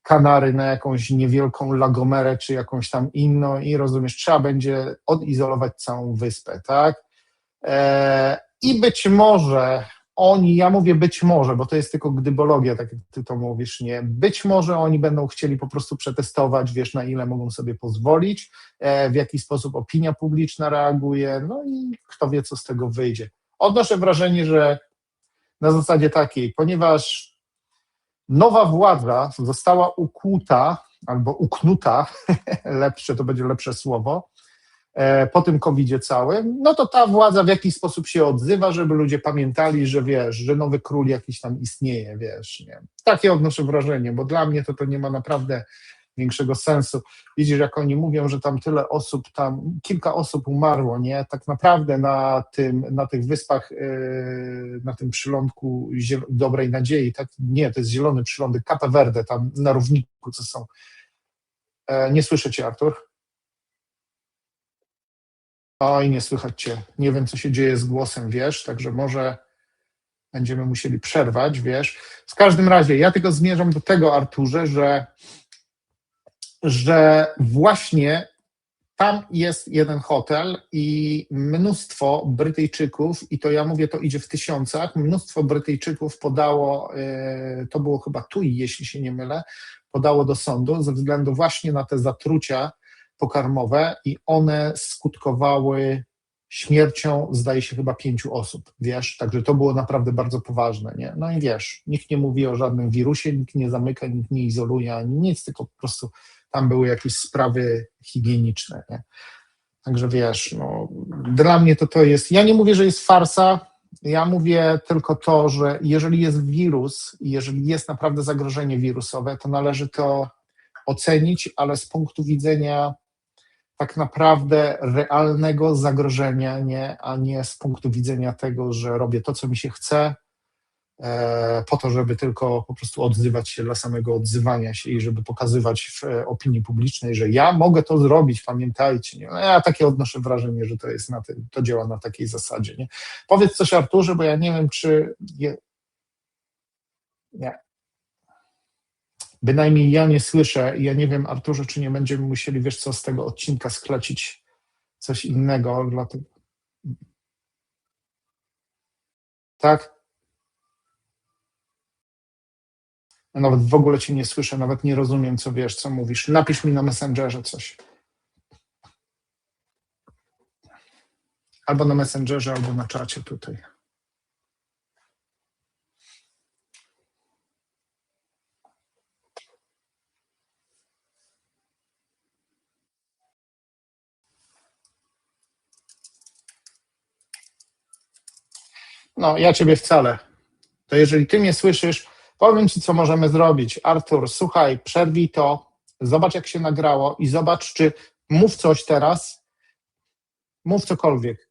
Kanary, na jakąś niewielką Lagomerę, czy jakąś tam inną i rozumiesz, trzeba będzie odizolować całą wyspę, tak? I być może oni, ja mówię być może, bo to jest tylko gdybologia, tak jak ty to mówisz, nie? Być może oni będą chcieli po prostu przetestować, wiesz, na ile mogą sobie pozwolić, w jaki sposób opinia publiczna reaguje, no i kto wie, co z tego wyjdzie. Odnoszę wrażenie, że na zasadzie takiej, ponieważ nowa władza została ukłuta, albo uknuta, to będzie lepsze słowo, po tym COVID-zie całym, no to ta władza w jakiś sposób się odzywa, żeby ludzie pamiętali, że wiesz, że nowy król jakiś tam istnieje, wiesz, nie? Takie odnoszę wrażenie, bo dla mnie to nie ma naprawdę większego sensu. Widzisz, jak oni mówią, że tam tyle osób, tam kilka osób umarło, nie? Tak naprawdę na tych wyspach, na tym przylądku Dobrej Nadziei, tak? Nie, to jest zielony przylądek, Cape Verde, tam na równiku, co są. Nie słyszę cię, Artur. Oj, nie słychać cię. Nie wiem, co się dzieje z głosem, wiesz, także może będziemy musieli przerwać, wiesz. W każdym razie, ja tylko zmierzam do tego, Arturze, że właśnie tam jest jeden hotel i mnóstwo Brytyjczyków, i to ja mówię, to idzie w tysiącach, mnóstwo Brytyjczyków podało, to było chyba TUI, jeśli się nie mylę, podało do sądu ze względu właśnie na te zatrucia pokarmowe i one skutkowały śmiercią, zdaje się, chyba 5 osób, wiesz, także to było naprawdę bardzo poważne, nie? No i wiesz, nikt nie mówi o żadnym wirusie, nikt nie zamyka, nikt nie izoluje, ani nic, tylko po prostu tam były jakieś sprawy higieniczne, nie? Także wiesz, no, dla mnie to jest, ja nie mówię, że jest farsa, ja mówię tylko to, że jeżeli jest wirus, jeżeli jest naprawdę zagrożenie wirusowe, to należy to ocenić, ale z punktu widzenia tak naprawdę realnego zagrożenia, nie, a nie z punktu widzenia tego, że robię to, co mi się chce, po to, żeby tylko po prostu odzywać się dla samego odzywania się i żeby pokazywać w opinii publicznej, że ja mogę to zrobić, pamiętajcie. Nie? No ja takie odnoszę wrażenie, że to jest to działa na takiej zasadzie. Nie? Powiedz coś, Arturze, bo ja nie wiem, czy... Nie. Bynajmniej ja nie słyszę i ja nie wiem, Arturze, czy nie będziemy musieli, wiesz co, z tego odcinka sklecić coś innego. Dlatego... Tak? Ja nawet w ogóle cię nie słyszę, nawet nie rozumiem, co wiesz, co mówisz. Napisz mi na Messengerze coś. Albo na Messengerze, albo na czacie tutaj. No, ja ciebie wcale. To jeżeli ty mnie słyszysz, powiem ci, co możemy zrobić. Artur, słuchaj, przerwij to, zobacz, jak się nagrało i zobacz, czy mów coś teraz, mów cokolwiek.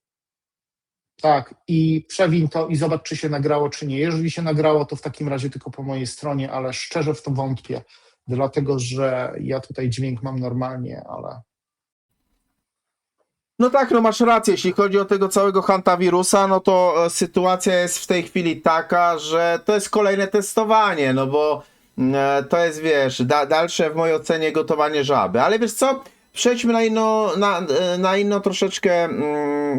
Tak, i przewiń to i zobacz, czy się nagrało, czy nie. Jeżeli się nagrało, to w takim razie tylko po mojej stronie, ale szczerze w to wątpię, dlatego że ja tutaj dźwięk mam normalnie, ale... No tak, no masz rację, jeśli chodzi o tego całego hantawirusa, no to sytuacja jest w tej chwili taka, że to jest kolejne testowanie, no bo to jest, wiesz, dalsze w mojej ocenie gotowanie żaby. Ale wiesz co, przejdźmy na inną troszeczkę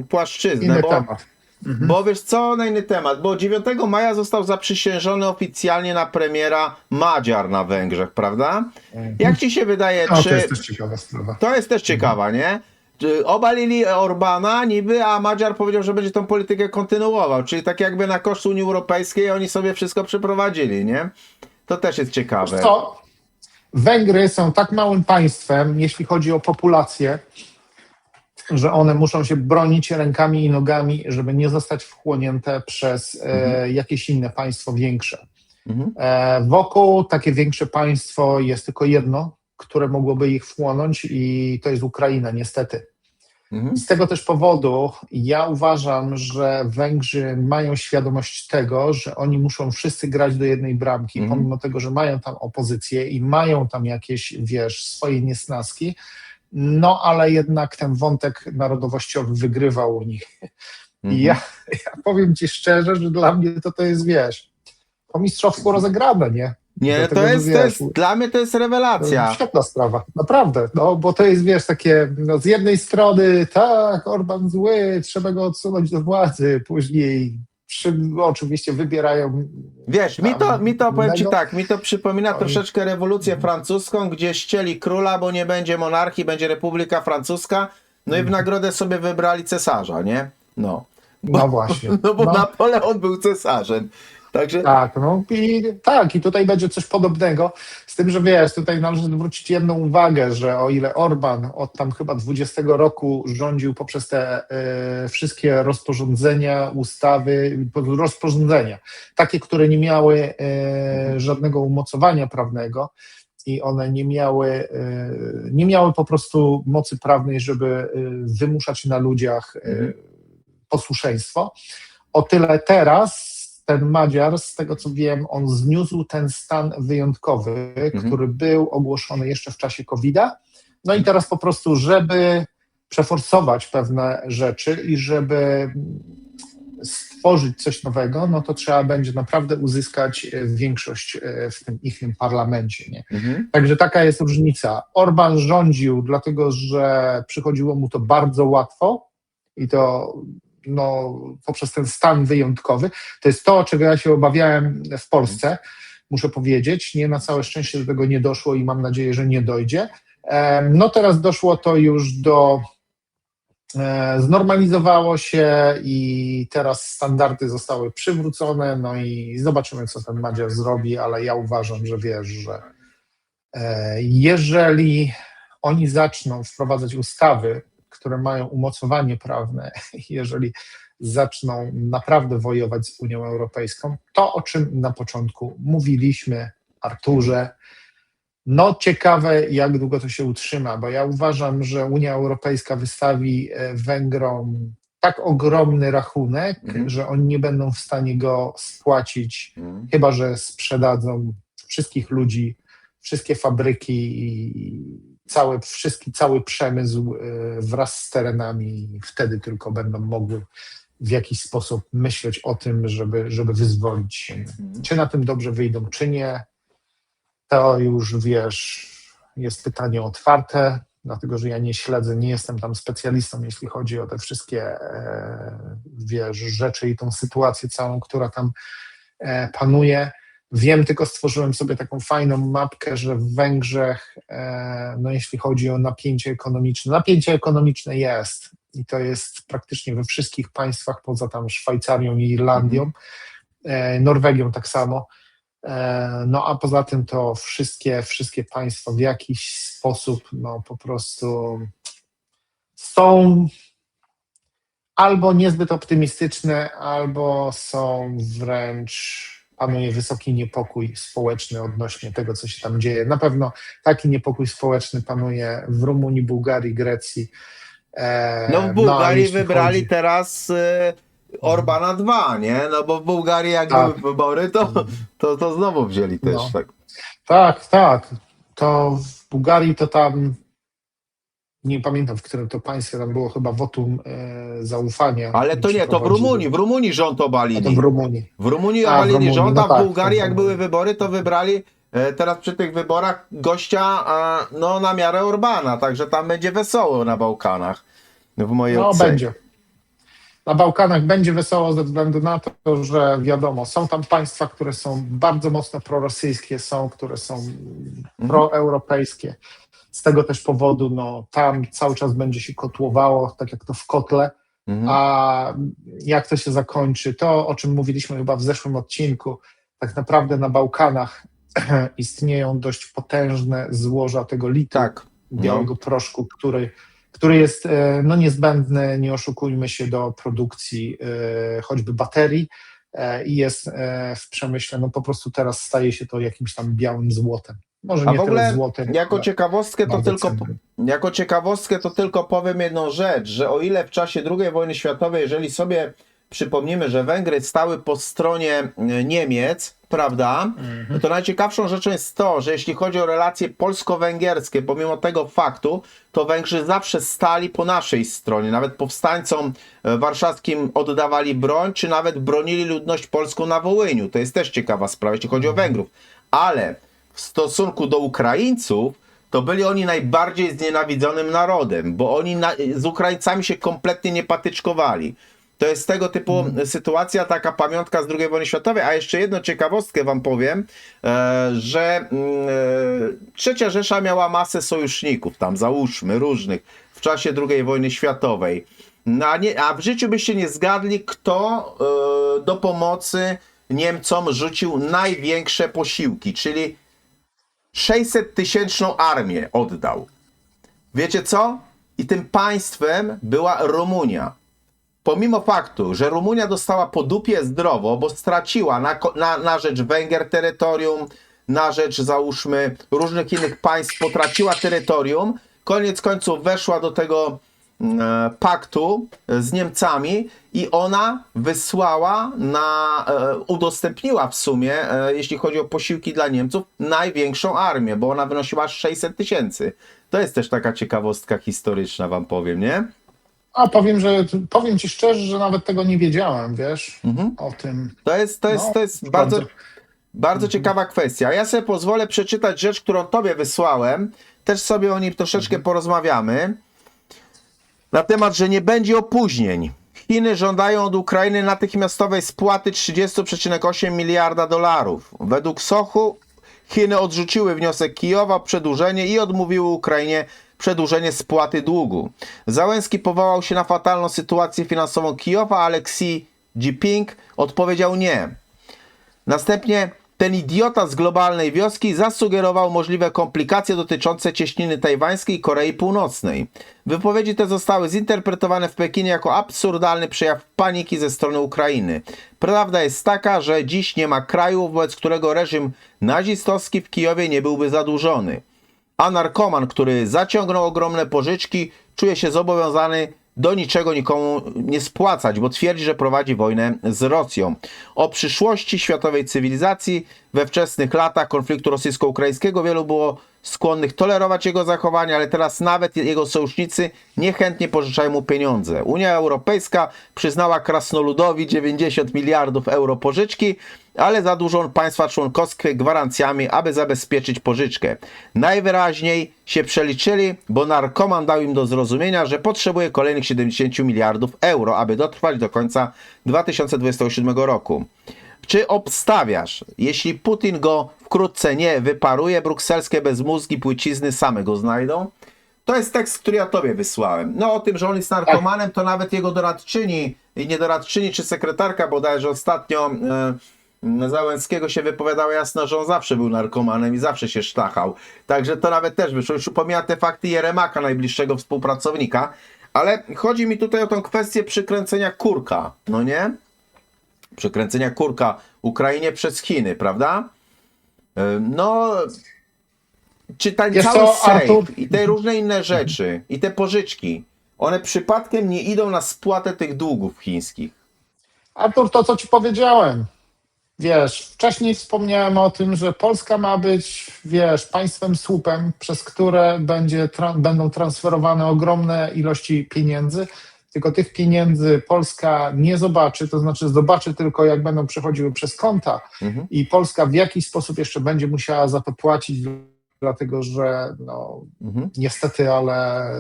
płaszczyznę, Inny temat. bo wiesz co, na inny temat, bo 9 maja został zaprzysiężony oficjalnie na premiera Magyar na Węgrzech, prawda? Jak ci się wydaje, No, czy... to jest też ciekawa sprawa. To jest też ciekawa, nie? Obalili Orbana niby, a Magyar powiedział, że będzie tą politykę kontynuował, czyli tak jakby na koszt Unii Europejskiej oni sobie wszystko przeprowadzili, nie? To też jest ciekawe. Wiesz co? Węgry są tak małym państwem, jeśli chodzi o populację, że one muszą się bronić rękami i nogami, żeby nie zostać wchłonięte przez jakieś inne państwo większe. Wokół takie większe państwo jest tylko jedno, które mogłoby ich wchłonąć i to jest Ukraina, niestety. Z tego też powodu ja uważam, że Węgrzy mają świadomość tego, że oni muszą wszyscy grać do jednej bramki, pomimo tego, że mają tam opozycję i mają tam jakieś, wiesz, swoje niesnaski, no ale jednak ten wątek narodowościowy wygrywał u nich. I ja powiem ci szczerze, że dla mnie to jest, wiesz, po mistrzowsku rozegrane, nie? Nie, Dlatego, to że jest, wiesz, dla mnie to jest rewelacja. świetna sprawa, naprawdę, no bo to jest, wiesz, takie, no z jednej strony tak, Orban zły, trzeba go odsunąć do władzy, później oczywiście wybierają... Wiesz, mi to powiem ci tak, mi to przypomina troszeczkę rewolucję francuską, gdzie ścieli króla, bo nie będzie monarchii, będzie Republika Francuska, no i w nagrodę sobie wybrali cesarza, nie? No. No właśnie. No bo Napoleon był cesarzem. Także Tak, no i tak, i tutaj będzie coś podobnego, z tym, że wiesz, tutaj należy zwrócić jedną uwagę, że o ile Orban od tam chyba 20 roku rządził poprzez te wszystkie rozporządzenia, ustawy, rozporządzenia, takie, które nie miały żadnego umocowania prawnego i one nie miały po prostu mocy prawnej, żeby wymuszać na ludziach posłuszeństwo. O tyle teraz ten Madziar, z tego co wiem, on zniósł ten stan wyjątkowy, który był ogłoszony jeszcze w czasie COVID-a. No i teraz po prostu, żeby przeforsować pewne rzeczy i żeby stworzyć coś nowego, no to trzeba będzie naprawdę uzyskać większość w tym ich parlamencie. Nie? Także taka jest różnica. Orban rządził, dlatego że przychodziło mu to bardzo łatwo i to poprzez ten stan wyjątkowy. To jest to, czego ja się obawiałem w Polsce, muszę powiedzieć. Nie, na całe szczęście do tego nie doszło i mam nadzieję, że nie dojdzie. No teraz doszło to już znormalizowało się i teraz standardy zostały przywrócone, no i zobaczymy, co ten Madziar zrobi, ale ja uważam, że wiesz, że jeżeli oni zaczną wprowadzać ustawy, które mają umocowanie prawne, jeżeli zaczną naprawdę wojować z Unią Europejską, to o czym na początku mówiliśmy, Arturze, no ciekawe, jak długo to się utrzyma, bo ja uważam, że Unia Europejska wystawi Węgrom tak ogromny rachunek, że oni nie będą w stanie go spłacić, chyba że sprzedadzą wszystkich ludzi, wszystkie fabryki i cały przemysł wraz z terenami, wtedy tylko będą mogły w jakiś sposób myśleć o tym, żeby wyzwolić się. Czy na tym dobrze wyjdą, czy nie, to już wiesz, jest pytanie otwarte, dlatego że ja nie śledzę, nie jestem tam specjalistą, jeśli chodzi o te wszystkie wiesz, rzeczy i tą sytuację całą, która tam panuje. Wiem, tylko stworzyłem sobie taką fajną mapkę, że w Węgrzech, no jeśli chodzi o napięcie ekonomiczne jest i to jest praktycznie we wszystkich państwach, poza tam Szwajcarią i Irlandią, Norwegią tak samo, no a poza tym to wszystkie państwa w jakiś sposób no po prostu są albo niezbyt optymistyczne, albo są wręcz, panuje wysoki niepokój społeczny odnośnie tego, co się tam dzieje. Na pewno taki niepokój społeczny panuje w Rumunii, Bułgarii, Grecji. No w Bułgarii wybrali chodzi... teraz Orbana 2, nie? No bo w Bułgarii jak Tak. były wybory, to znowu wzięli też. No. Tak. Tak. To w Bułgarii to tam, nie pamiętam, w którym to państwie, tam było chyba wotum zaufania. Ale to nie, to w Rumunii rząd obalili. A to w Rumunii. W Rumunii obalili rząd, no a w tak, Bułgarii to jak były wybory, to wybrali teraz przy tych wyborach gościa no na miarę Orbana, także tam będzie wesoło na Bałkanach. W mojej ocenie. Będzie. Na Bałkanach będzie wesoło ze względu na to, że wiadomo, są tam państwa, które są bardzo mocno prorosyjskie, są, które są proeuropejskie. Z tego też powodu no, tam cały czas będzie się kotłowało, tak jak to w kotle. A jak to się zakończy, to o czym mówiliśmy chyba w zeszłym odcinku, tak naprawdę na Bałkanach istnieją dość potężne złoża tego litu, białego proszku, który jest no, niezbędny, nie oszukujmy się, do produkcji choćby baterii i jest w przemyśle, no po prostu teraz staje się to jakimś tam białym złotem. Może A nie w ogóle tyle złotem, jako ale ciekawostkę to tylko powiem jedną rzecz, że o ile w czasie II wojny światowej, jeżeli sobie przypomnimy, że Węgry stały po stronie Niemiec, prawda, to najciekawszą rzeczą jest to, że jeśli chodzi o relacje polsko-węgierskie, pomimo tego faktu, to Węgrzy zawsze stali po naszej stronie. Nawet powstańcom warszawskim oddawali broń, czy nawet bronili ludność polską na Wołyniu. To jest też ciekawa sprawa, jeśli chodzi o Węgrów. Ale w stosunku do Ukraińców, to byli oni najbardziej znienawidzonym narodem, bo oni z Ukraińcami się kompletnie nie patyczkowali. To jest tego typu sytuacja, taka pamiątka z II wojny światowej. A jeszcze jedną ciekawostkę wam powiem, że Trzecia Rzesza miała masę sojuszników, tam załóżmy, różnych, w czasie II wojny światowej. A w życiu byście nie zgadli, kto do pomocy Niemcom rzucił największe posiłki, czyli 600-tysięczną armię oddał. Wiecie co? I tym państwem była Rumunia. Pomimo faktu, że Rumunia dostała po dupie zdrowo, bo straciła na rzecz Węgier terytorium, na rzecz, załóżmy, różnych innych państw potraciła terytorium, koniec końców weszła do tego paktu z Niemcami i ona wysłała udostępniła w sumie, jeśli chodzi o posiłki dla Niemców, największą armię, bo ona wynosiła 600 000. To jest też taka ciekawostka historyczna, wam powiem, nie? A powiem ci szczerze, że nawet tego nie wiedziałem, wiesz, o tym. To jest bardzo ciekawa kwestia. Ja sobie pozwolę przeczytać rzecz, którą tobie wysłałem. Też sobie o niej troszeczkę porozmawiamy. Na temat, że nie będzie opóźnień. Chiny żądają od Ukrainy natychmiastowej spłaty 30,8 miliarda dolarów. Według Sochu Chiny odrzuciły wniosek Kijowa o przedłużenie i odmówiły Ukrainie przedłużenie spłaty długu. Załęski powołał się na fatalną sytuację finansową Kijowa, ale Xi Jinping odpowiedział nie. Następnie ten idiota z globalnej wioski zasugerował możliwe komplikacje dotyczące cieśniny tajwańskiej i Korei Północnej. Wypowiedzi te zostały zinterpretowane w Pekinie jako absurdalny przejaw paniki ze strony Ukrainy. Prawda jest taka, że dziś nie ma kraju, wobec którego reżim nazistowski w Kijowie nie byłby zadłużony. A narkoman, który zaciągnął ogromne pożyczki, czuje się zobowiązany do niczego nikomu nie spłacać, bo twierdzi, że prowadzi wojnę z Rosją. O przyszłości światowej cywilizacji we wczesnych latach konfliktu rosyjsko-ukraińskiego wielu było skłonnych tolerować jego zachowania, ale teraz nawet jego sojusznicy niechętnie pożyczają mu pieniądze. Unia Europejska przyznała krasnoludowi 90 miliardów euro pożyczki, ale zadłużą państwa członkowskie gwarancjami, aby zabezpieczyć pożyczkę. Najwyraźniej się przeliczyli, bo narkoman dał im do zrozumienia, że potrzebuje kolejnych 70 miliardów euro, aby dotrwać do końca 2027 roku. Czy obstawiasz, jeśli Putin go wkrótce nie wyparuje, brukselskie bezmózgi płycizny same go znajdą? To jest tekst, który ja tobie wysłałem. No o tym, że on jest narkomanem, to nawet jego doradczyni i niedoradczyni, czy sekretarka bodajże ostatnio Załęckiego się wypowiadało jasno, że on zawsze był narkomanem i zawsze się sztachał. Także to nawet też wyszło. Już upomina te fakty Jeremaka, najbliższego współpracownika. Ale chodzi mi tutaj o tą kwestię przykręcenia kurka, no nie? Przykręcenia kurka Ukrainie przez Chiny, prawda? No, czy ten Wiesz cały co, safe Artur? i te różne inne rzeczy, i te pożyczki, one przypadkiem nie idą na spłatę tych długów chińskich. Artur, to co ci powiedziałem. Wiesz, wcześniej wspomniałem o tym, że Polska ma być, wiesz, państwem słupem, przez które będą transferowane ogromne ilości pieniędzy, tylko tych pieniędzy Polska nie zobaczy, to znaczy zobaczy tylko, jak będą przechodziły przez konta i Polska w jakiś sposób jeszcze będzie musiała za to płacić, dlatego że no, niestety, ale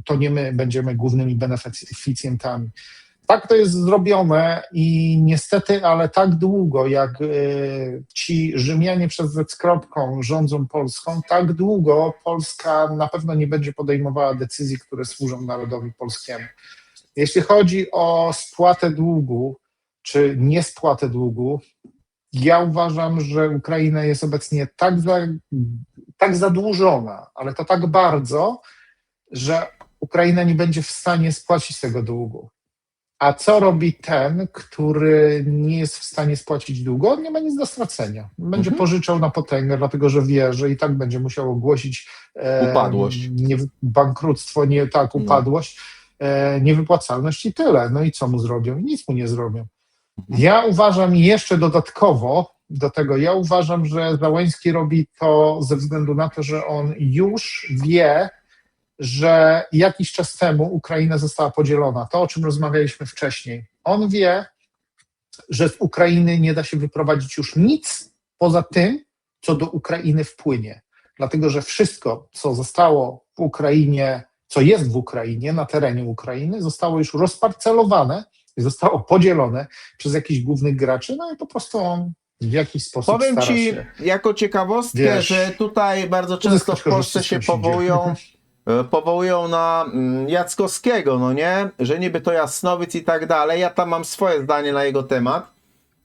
to nie my będziemy głównymi beneficjentami. Tak to jest zrobione i niestety, ale tak długo, jak ci Rzymianie z kropką rządzą Polską, tak długo Polska na pewno nie będzie podejmowała decyzji, które służą narodowi polskiemu. Jeśli chodzi o spłatę długu, czy niespłatę długu, ja uważam, że Ukraina jest obecnie tak zadłużona, ale to tak bardzo, że Ukraina nie będzie w stanie spłacić tego długu. A co robi ten, który nie jest w stanie spłacić długu? On nie ma nic do stracenia. Będzie pożyczał na potęgę, dlatego że wie, że i tak będzie musiał ogłosić Upadłość. bankructwo, upadłość, niewypłacalność i tyle. No i co mu zrobią? Nic mu nie zrobią. Ja uważam jeszcze dodatkowo do tego, ja uważam, że Załęski robi to ze względu na to, że on już wie, że jakiś czas temu Ukraina została podzielona. To, o czym rozmawialiśmy wcześniej. On wie, że z Ukrainy nie da się wyprowadzić już nic poza tym, co do Ukrainy wpłynie. Dlatego, że wszystko, co zostało w Ukrainie, co jest w Ukrainie, na terenie Ukrainy, zostało już rozparcelowane i zostało podzielone przez jakichś głównych graczy, no i po prostu on w jakiś sposób Powiem stara ci się. jako ciekawostkę, Wiesz, że tutaj bardzo często w Polsce się powołują na Jackowskiego, no nie? Że niby to jasnowic i tak dalej. Ja tam mam swoje zdanie na jego temat.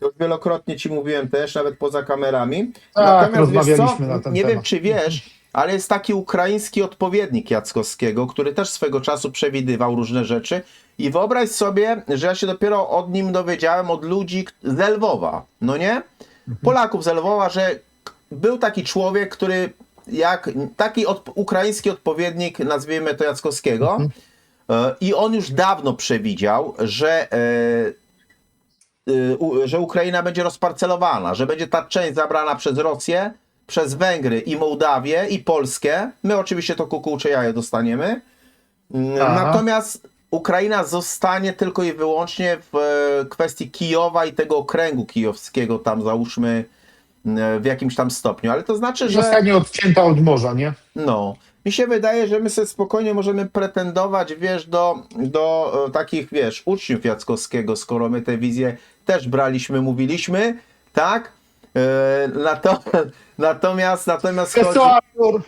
To już wielokrotnie ci mówiłem też, nawet poza kamerami. Tak, Natomiast wiesz co, rozmawialiśmy na ten nie wiem temat. czy wiesz, ale jest taki ukraiński odpowiednik Jackowskiego, który też swego czasu przewidywał różne rzeczy i wyobraź sobie, że ja się dopiero od nim dowiedziałem, od ludzi z Lwowa, no nie? Polaków z Lwowa, że był taki człowiek, który taki ukraiński odpowiednik, nazwijmy to Jackowskiego, i on już dawno przewidział, że Ukraina będzie rozparcelowana, że będzie ta część zabrana przez Rosję, przez Węgry i Mołdawię i Polskę. My oczywiście to kukułcze jaje dostaniemy. Aha. Natomiast Ukraina zostanie tylko i wyłącznie w kwestii Kijowa i tego okręgu kijowskiego, tam załóżmy w jakimś tam stopniu. Ale to znaczy, że Zostanie odcięta od morza, nie? no, mi się wydaje, że my sobie spokojnie możemy pretendować, wiesz, do takich, wiesz, uczniów Jackowskiego, skoro my tę wizję też braliśmy, mówiliśmy, tak? Natomiast Wiesz chodzi... co, Artur?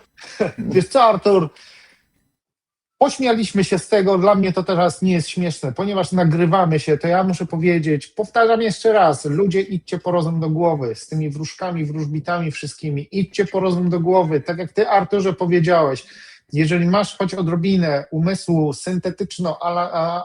Wiesz co, Artur? Pośmialiśmy się z tego, dla mnie to teraz nie jest śmieszne, ponieważ nagrywamy się, to ja muszę powiedzieć, powtarzam jeszcze raz, ludzie idźcie po rozum do głowy, z tymi wróżkami, wróżbitami wszystkimi, idźcie po rozum do głowy, tak jak ty, Arturze, powiedziałeś, jeżeli masz choć odrobinę umysłu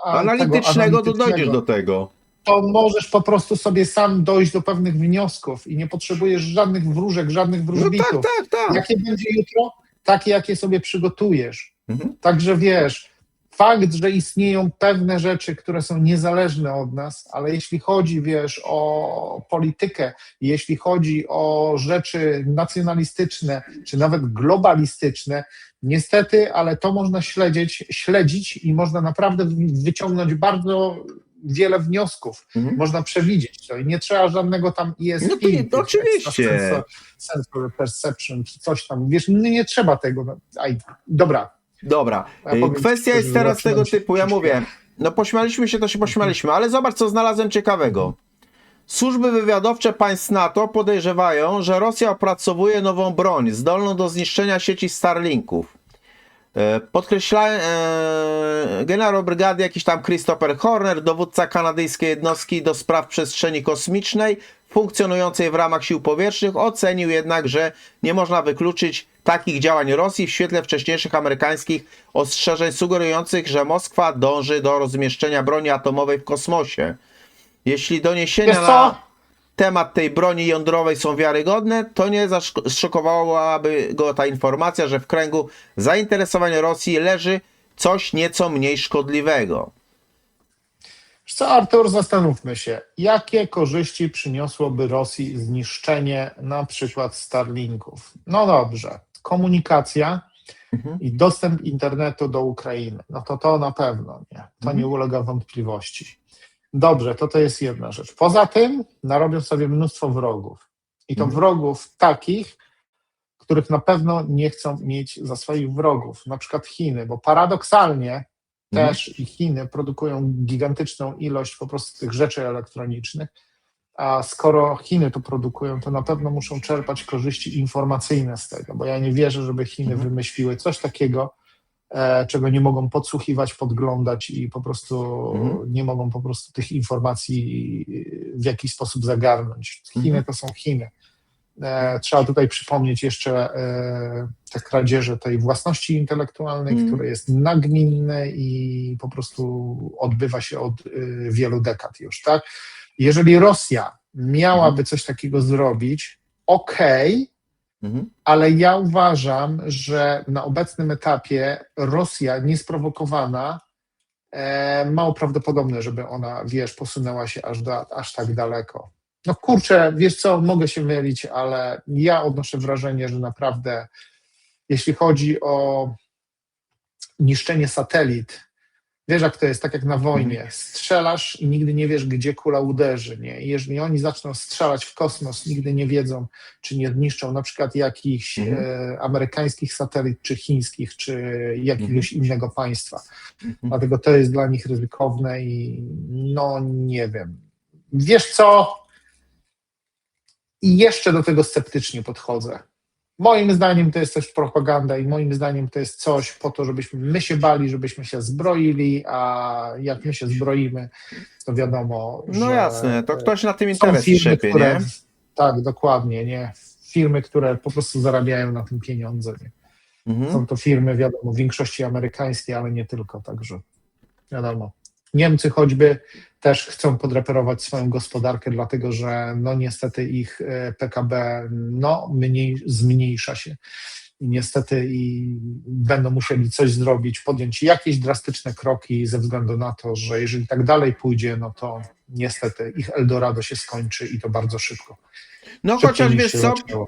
analitycznego, to dojdziesz do tego. to możesz po prostu sobie sam dojść do pewnych wniosków i nie potrzebujesz żadnych wróżek, żadnych No wróżbitów. tak. Jakie będzie jutro, takie jakie sobie przygotujesz. Mhm. Także wiesz, fakt, że istnieją pewne rzeczy, które są niezależne od nas, ale jeśli chodzi, wiesz, o politykę, jeśli chodzi o rzeczy nacjonalistyczne, czy nawet globalistyczne, niestety, ale to można śledzić i można naprawdę wyciągnąć bardzo wiele wniosków. Mhm. Można przewidzieć to i nie trzeba żadnego tam ESP. No to oczywiście. Sensor perception, czy coś tam. Wiesz, nie trzeba tego. Dobra. Dobra, Ja powiem kwestia ci, jest że teraz zaczynam tego się typu, ja troszeczkę- mówię, no pośmialiśmy się, to się pośmialiśmy, ale zobacz, co znalazłem ciekawego. Służby wywiadowcze państw NATO podejrzewają, że Rosja opracowuje nową broń zdolną do zniszczenia sieci Starlinków. Podkreśla generał brygady jakiś tam Christopher Horner, dowódca kanadyjskiej jednostki do spraw przestrzeni kosmicznej funkcjonującej w ramach sił powietrznych, ocenił jednak, że nie można wykluczyć takich działań Rosji w świetle wcześniejszych amerykańskich ostrzeżeń sugerujących, że Moskwa dąży do rozmieszczenia broni atomowej w kosmosie. Jeśli doniesienia Wiesz co? na temat tej broni jądrowej są wiarygodne, to nie zszokowałaby go ta informacja, że w kręgu zainteresowania Rosji leży coś nieco mniej szkodliwego. Wiesz co, Artur, zastanówmy się, jakie korzyści przyniosłoby Rosji zniszczenie na przykład Starlinków? No dobrze, komunikacja i dostęp internetu do Ukrainy. No to na pewno nie. To nie ulega wątpliwości. Dobrze, to jest jedna rzecz. Poza tym narobią sobie mnóstwo wrogów. I to wrogów takich, których na pewno nie chcą mieć za swoich wrogów. Na przykład Chiny, bo paradoksalnie też i Chiny produkują gigantyczną ilość po prostu tych rzeczy elektronicznych, a skoro Chiny to produkują, to na pewno muszą czerpać korzyści informacyjne z tego, bo ja nie wierzę, żeby Chiny wymyśliły coś takiego, czego nie mogą podsłuchiwać, podglądać i po prostu nie mogą po prostu tych informacji w jakiś sposób zagarnąć. Chiny to są Chiny. Trzeba tutaj przypomnieć jeszcze te kradzieże tej własności intelektualnej, które jest nagminne i po prostu odbywa się od wielu dekad już, tak? Jeżeli Rosja miałaby coś takiego zrobić, okej, ale ja uważam, że na obecnym etapie Rosja niesprowokowana mało prawdopodobne, żeby ona, wiesz, posunęła się aż tak daleko. No kurczę, wiesz co, mogę się mylić, ale ja odnoszę wrażenie, że naprawdę jeśli chodzi o niszczenie satelit, wiesz jak to jest, tak jak na wojnie, strzelasz i nigdy nie wiesz, gdzie kula uderzy, nie? I jeżeli oni zaczną strzelać w kosmos, nigdy nie wiedzą, czy nie zniszczą na przykład jakichś amerykańskich satelit, czy chińskich, czy jakiegoś innego państwa. Dlatego to jest dla nich ryzykowne i no nie wiem. Wiesz co? I jeszcze do tego sceptycznie podchodzę. Moim zdaniem to jest też propaganda i moim zdaniem to jest coś po to, żebyśmy my się bali, żebyśmy się zbroili, a jak my się zbroimy, to wiadomo, No że jasne, to ktoś na tym są interes firmy, trzepie, które, nie? tak, dokładnie, nie? Firmy, które po prostu zarabiają na tym pieniądze. Nie? Mhm. Są to firmy, wiadomo, w większości amerykańskie, ale nie tylko, także wiadomo. Niemcy choćby też chcą podreperować swoją gospodarkę, dlatego że no niestety ich PKB zmniejsza się i niestety będą musieli coś zrobić, podjąć jakieś drastyczne kroki ze względu na to, że jeżeli tak dalej pójdzie, no to niestety ich Eldorado się skończy i to bardzo szybko. No Szybciej chociaż niż wiesz się co, zaczęło.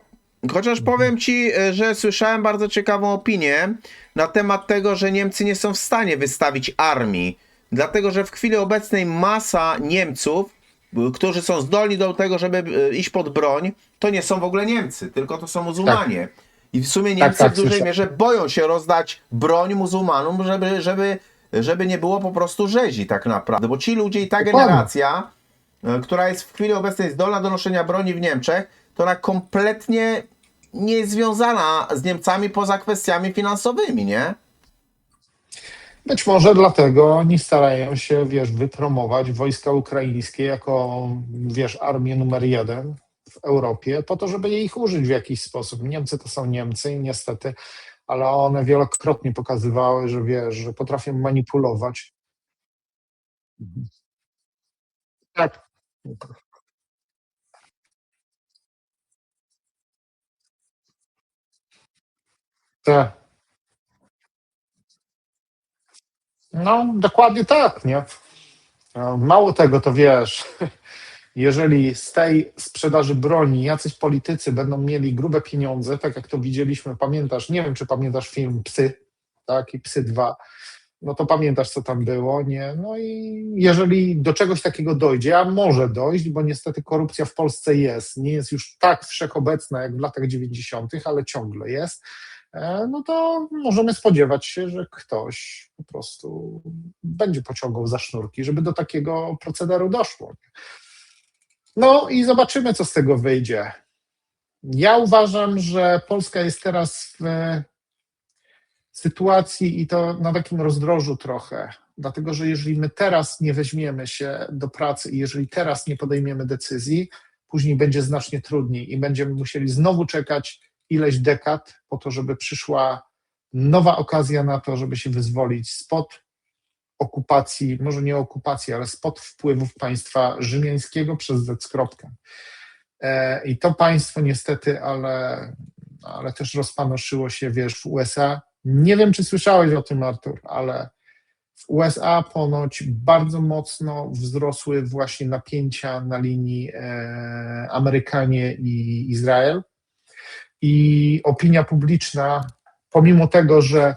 chociaż powiem ci, że słyszałem bardzo ciekawą opinię na temat tego, że Niemcy nie są w stanie wystawić armii, dlatego że w chwili obecnej masa Niemców, którzy są zdolni do tego, żeby iść pod broń, to nie są w ogóle Niemcy, tylko to są muzułmanie. I w sumie Niemcy tak, w dużej słyszałem. mierze boją się rozdać broń muzułmanom, żeby nie było po prostu rzezi tak naprawdę, bo ci ludzie i ta Dokładnie. generacja, która jest w chwili obecnej zdolna do noszenia broni w Niemczech, to ona kompletnie nie jest związana z Niemcami poza kwestiami finansowymi, nie? Być może dlatego oni starają się, wypromować wojska ukraińskie jako, armię numer jeden w Europie, po to, żeby ich użyć w jakiś sposób. Niemcy to są Niemcy i niestety, ale one wielokrotnie pokazywały, że potrafią manipulować. Tak. Tak. No, dokładnie tak, nie? Mało tego, to jeżeli z tej sprzedaży broni jacyś politycy będą mieli grube pieniądze, tak jak to widzieliśmy, pamiętasz, nie wiem, czy pamiętasz film Psy, tak, i Psy 2, no to pamiętasz, co tam było, nie? No i jeżeli do czegoś takiego dojdzie, a może dojść, bo niestety korupcja w Polsce jest, nie jest już tak wszechobecna jak w latach 90., ale ciągle jest, no to możemy spodziewać się, że ktoś po prostu będzie pociągał za sznurki, żeby do takiego procederu doszło. No i zobaczymy, co z tego wyjdzie. Ja uważam, że Polska jest teraz w sytuacji i to na takim rozdrożu trochę, dlatego że jeżeli my teraz nie weźmiemy się do pracy i jeżeli teraz nie podejmiemy decyzji, później będzie znacznie trudniej i będziemy musieli znowu czekać ileś dekad po to, żeby przyszła nowa okazja na to, żeby się wyzwolić spod okupacji, może nie okupacji, ale spod wpływów państwa rzymiańskiego przez Z. I to państwo niestety, ale też rozpanoszyło się, w USA. Nie wiem, czy słyszałeś o tym, Artur, ale w USA ponoć bardzo mocno wzrosły właśnie napięcia na linii Amerykanie i Izrael. I opinia publiczna, pomimo tego, że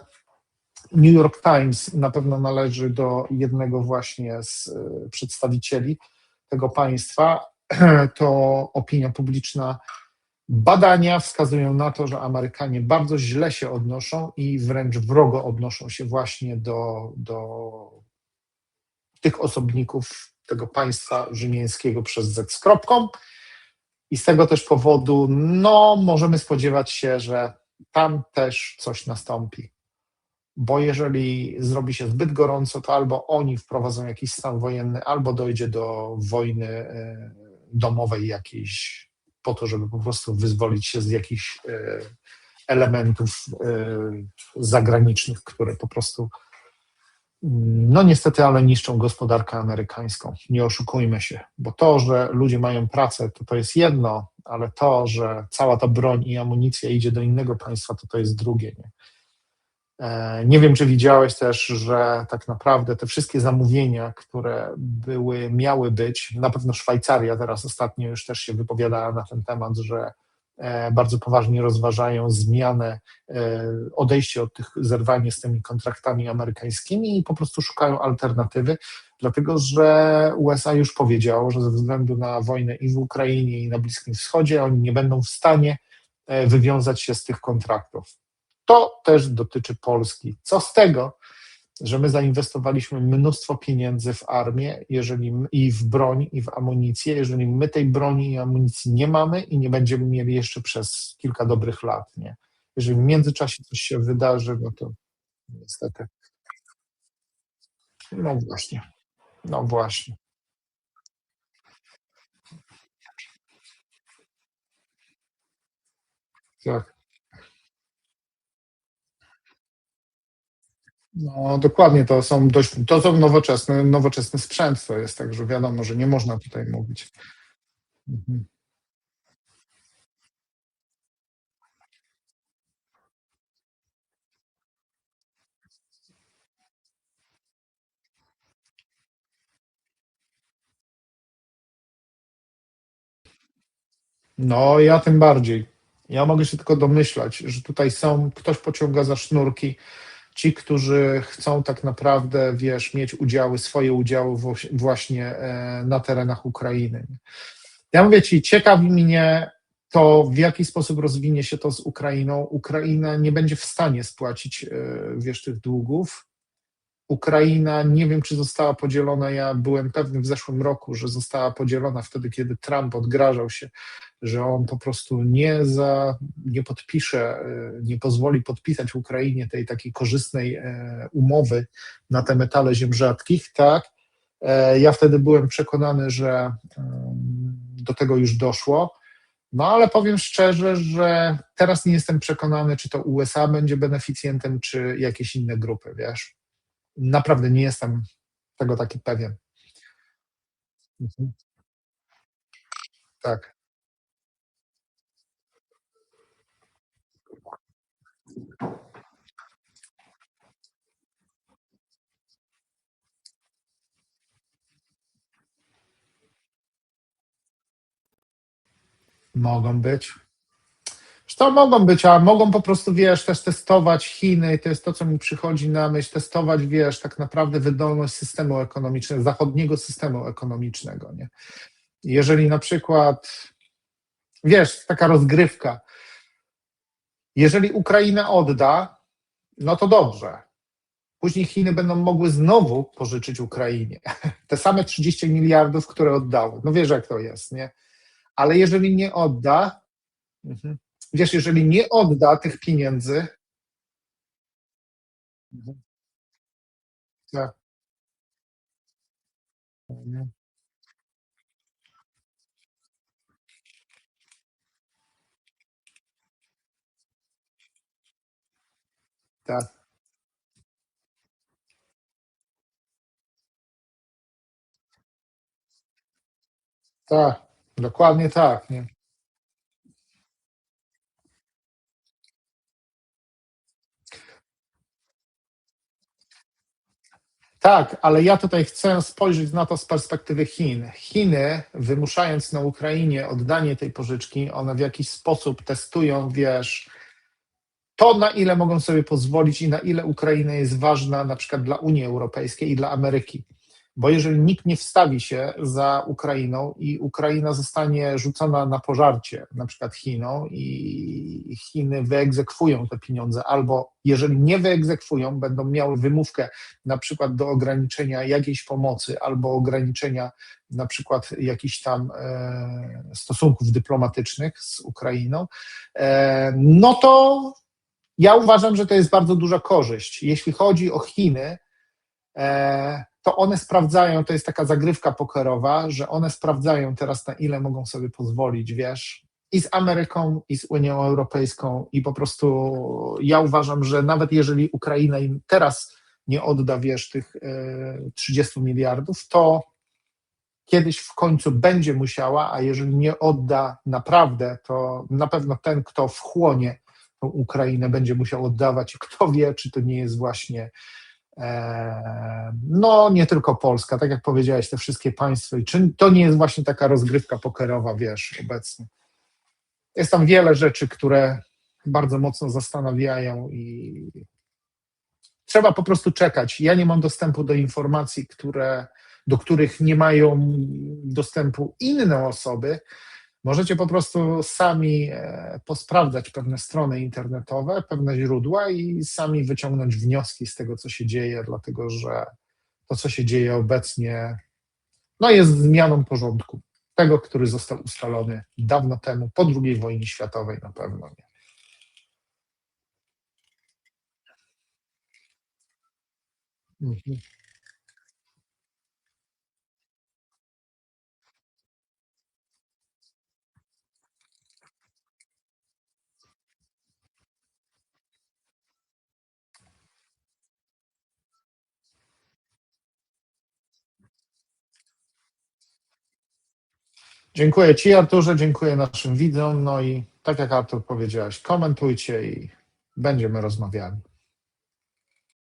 New York Times na pewno należy do jednego właśnie z przedstawicieli tego państwa, to opinia publiczna, badania wskazują na to, że Amerykanie bardzo źle się odnoszą i wręcz wrogo odnoszą się właśnie do tych osobników tego państwa rzymiańskiego przez Z z kropką. I z tego też powodu, możemy spodziewać się, że tam też coś nastąpi. Bo jeżeli zrobi się zbyt gorąco, to albo oni wprowadzą jakiś stan wojenny, albo dojdzie do wojny domowej jakiejś, po to, żeby po prostu wyzwolić się z jakichś elementów zagranicznych, które po prostu niestety, ale niszczą gospodarkę amerykańską. Nie oszukujmy się, bo to, że ludzie mają pracę, to jest jedno, ale to, że cała ta broń i amunicja idzie do innego państwa, to jest drugie. Nie wiem, czy widziałeś też, że tak naprawdę te wszystkie zamówienia, które miały być, na pewno Szwajcaria teraz ostatnio już też się wypowiadała na ten temat, że bardzo poważnie rozważają zmianę, odejście od zerwanie z tymi kontraktami amerykańskimi i po prostu szukają alternatywy, dlatego że USA już powiedziało, że ze względu na wojnę i w Ukrainie, i na Bliskim Wschodzie oni nie będą w stanie wywiązać się z tych kontraktów. To też dotyczy Polski. Co z tego, że my zainwestowaliśmy mnóstwo pieniędzy w armię, i w broń, i w amunicję. Jeżeli my tej broni i amunicji nie mamy i nie będziemy mieli jeszcze przez kilka dobrych lat, nie? Jeżeli w międzyczasie coś się wydarzy, no to niestety. No właśnie, no właśnie. Tak. No dokładnie, to są nowoczesny sprzęt, to jest, także wiadomo, że nie można tutaj mówić. Mhm. No ja tym bardziej. Ja mogę się tylko domyślać, że tutaj ktoś pociąga za sznurki, ci, którzy chcą tak naprawdę, wiesz, mieć swoje udziały właśnie na terenach Ukrainy. Ja mówię ci, ciekawi mnie to, w jaki sposób rozwinie się to z Ukrainą. Ukraina nie będzie w stanie spłacić, wiesz, tych długów. Ukraina, nie wiem, czy została podzielona. Ja byłem pewny w zeszłym roku, że została podzielona wtedy, kiedy Trump odgrażał się, że on po prostu nie podpisze, nie pozwoli podpisać Ukrainie tej takiej korzystnej umowy na te metale ziem rzadkich, tak? Ja wtedy byłem przekonany, że do tego już doszło. No ale powiem szczerze, że teraz nie jestem przekonany, czy to USA będzie beneficjentem, czy jakieś inne grupy, wiesz. Naprawdę nie jestem tego taki pewien. Mhm. Tak, mogą być. Zresztą mogą być, a mogą po prostu, wiesz, też testować Chiny, to jest to, co mi przychodzi na myśl, testować, wiesz, tak naprawdę wydolność systemu ekonomicznego, zachodniego systemu ekonomicznego, nie? Jeżeli na przykład, wiesz, taka rozgrywka, jeżeli Ukraina odda, no to dobrze. Później Chiny będą mogły znowu pożyczyć Ukrainie te same 30 miliardów, które oddały. No wiesz, jak to jest, nie? Ale jeżeli nie odda, mhm. Wiesz, jeżeli nie odda tych pieniędzy, mhm. Tak, mhm. Tak, tak, dokładnie tak, nie? Tak, ale ja tutaj chcę spojrzeć na to z perspektywy Chin. Chiny, wymuszając na Ukrainie oddanie tej pożyczki, one w jakiś sposób testują, wiesz, to, na ile mogą sobie pozwolić i na ile Ukraina jest ważna na przykład dla Unii Europejskiej i dla Ameryki. Bo jeżeli nikt nie wstawi się za Ukrainą i Ukraina zostanie rzucona na pożarcie, na przykład Chinom, i Chiny wyegzekwują te pieniądze, albo jeżeli nie wyegzekwują, będą miały wymówkę na przykład do ograniczenia jakiejś pomocy, albo ograniczenia na przykład jakichś tam stosunków dyplomatycznych z Ukrainą, no to ja uważam, że to jest bardzo duża korzyść. Jeśli chodzi o Chiny, to one sprawdzają, to jest taka zagrywka pokerowa, że one sprawdzają teraz, na ile mogą sobie pozwolić, wiesz, i z Ameryką, i z Unią Europejską, i po prostu ja uważam, że nawet jeżeli Ukraina im teraz nie odda, wiesz, tych 30 miliardów, to kiedyś w końcu będzie musiała, a jeżeli nie odda naprawdę, to na pewno ten, kto wchłonie tą Ukrainę, będzie musiał oddawać i kto wie, czy to nie jest właśnie no nie tylko Polska, tak jak powiedziałeś, te wszystkie państwa i czy to nie jest właśnie taka rozgrywka pokerowa, wiesz, obecnie. Jest tam wiele rzeczy, które bardzo mocno zastanawiają i trzeba po prostu czekać. Ja nie mam dostępu do informacji, do których nie mają dostępu inne osoby, Możecie po prostu sami posprawdzać pewne strony internetowe, pewne źródła i sami wyciągnąć wnioski z tego, co się dzieje, dlatego że to, co się dzieje obecnie, no jest zmianą porządku. Tego, który został ustalony dawno temu, po II wojnie światowej na pewno nie. Mhm. Dziękuję Ci, Arturze, dziękuję naszym widzom. No i tak jak Artur powiedziałeś, komentujcie i będziemy rozmawiali.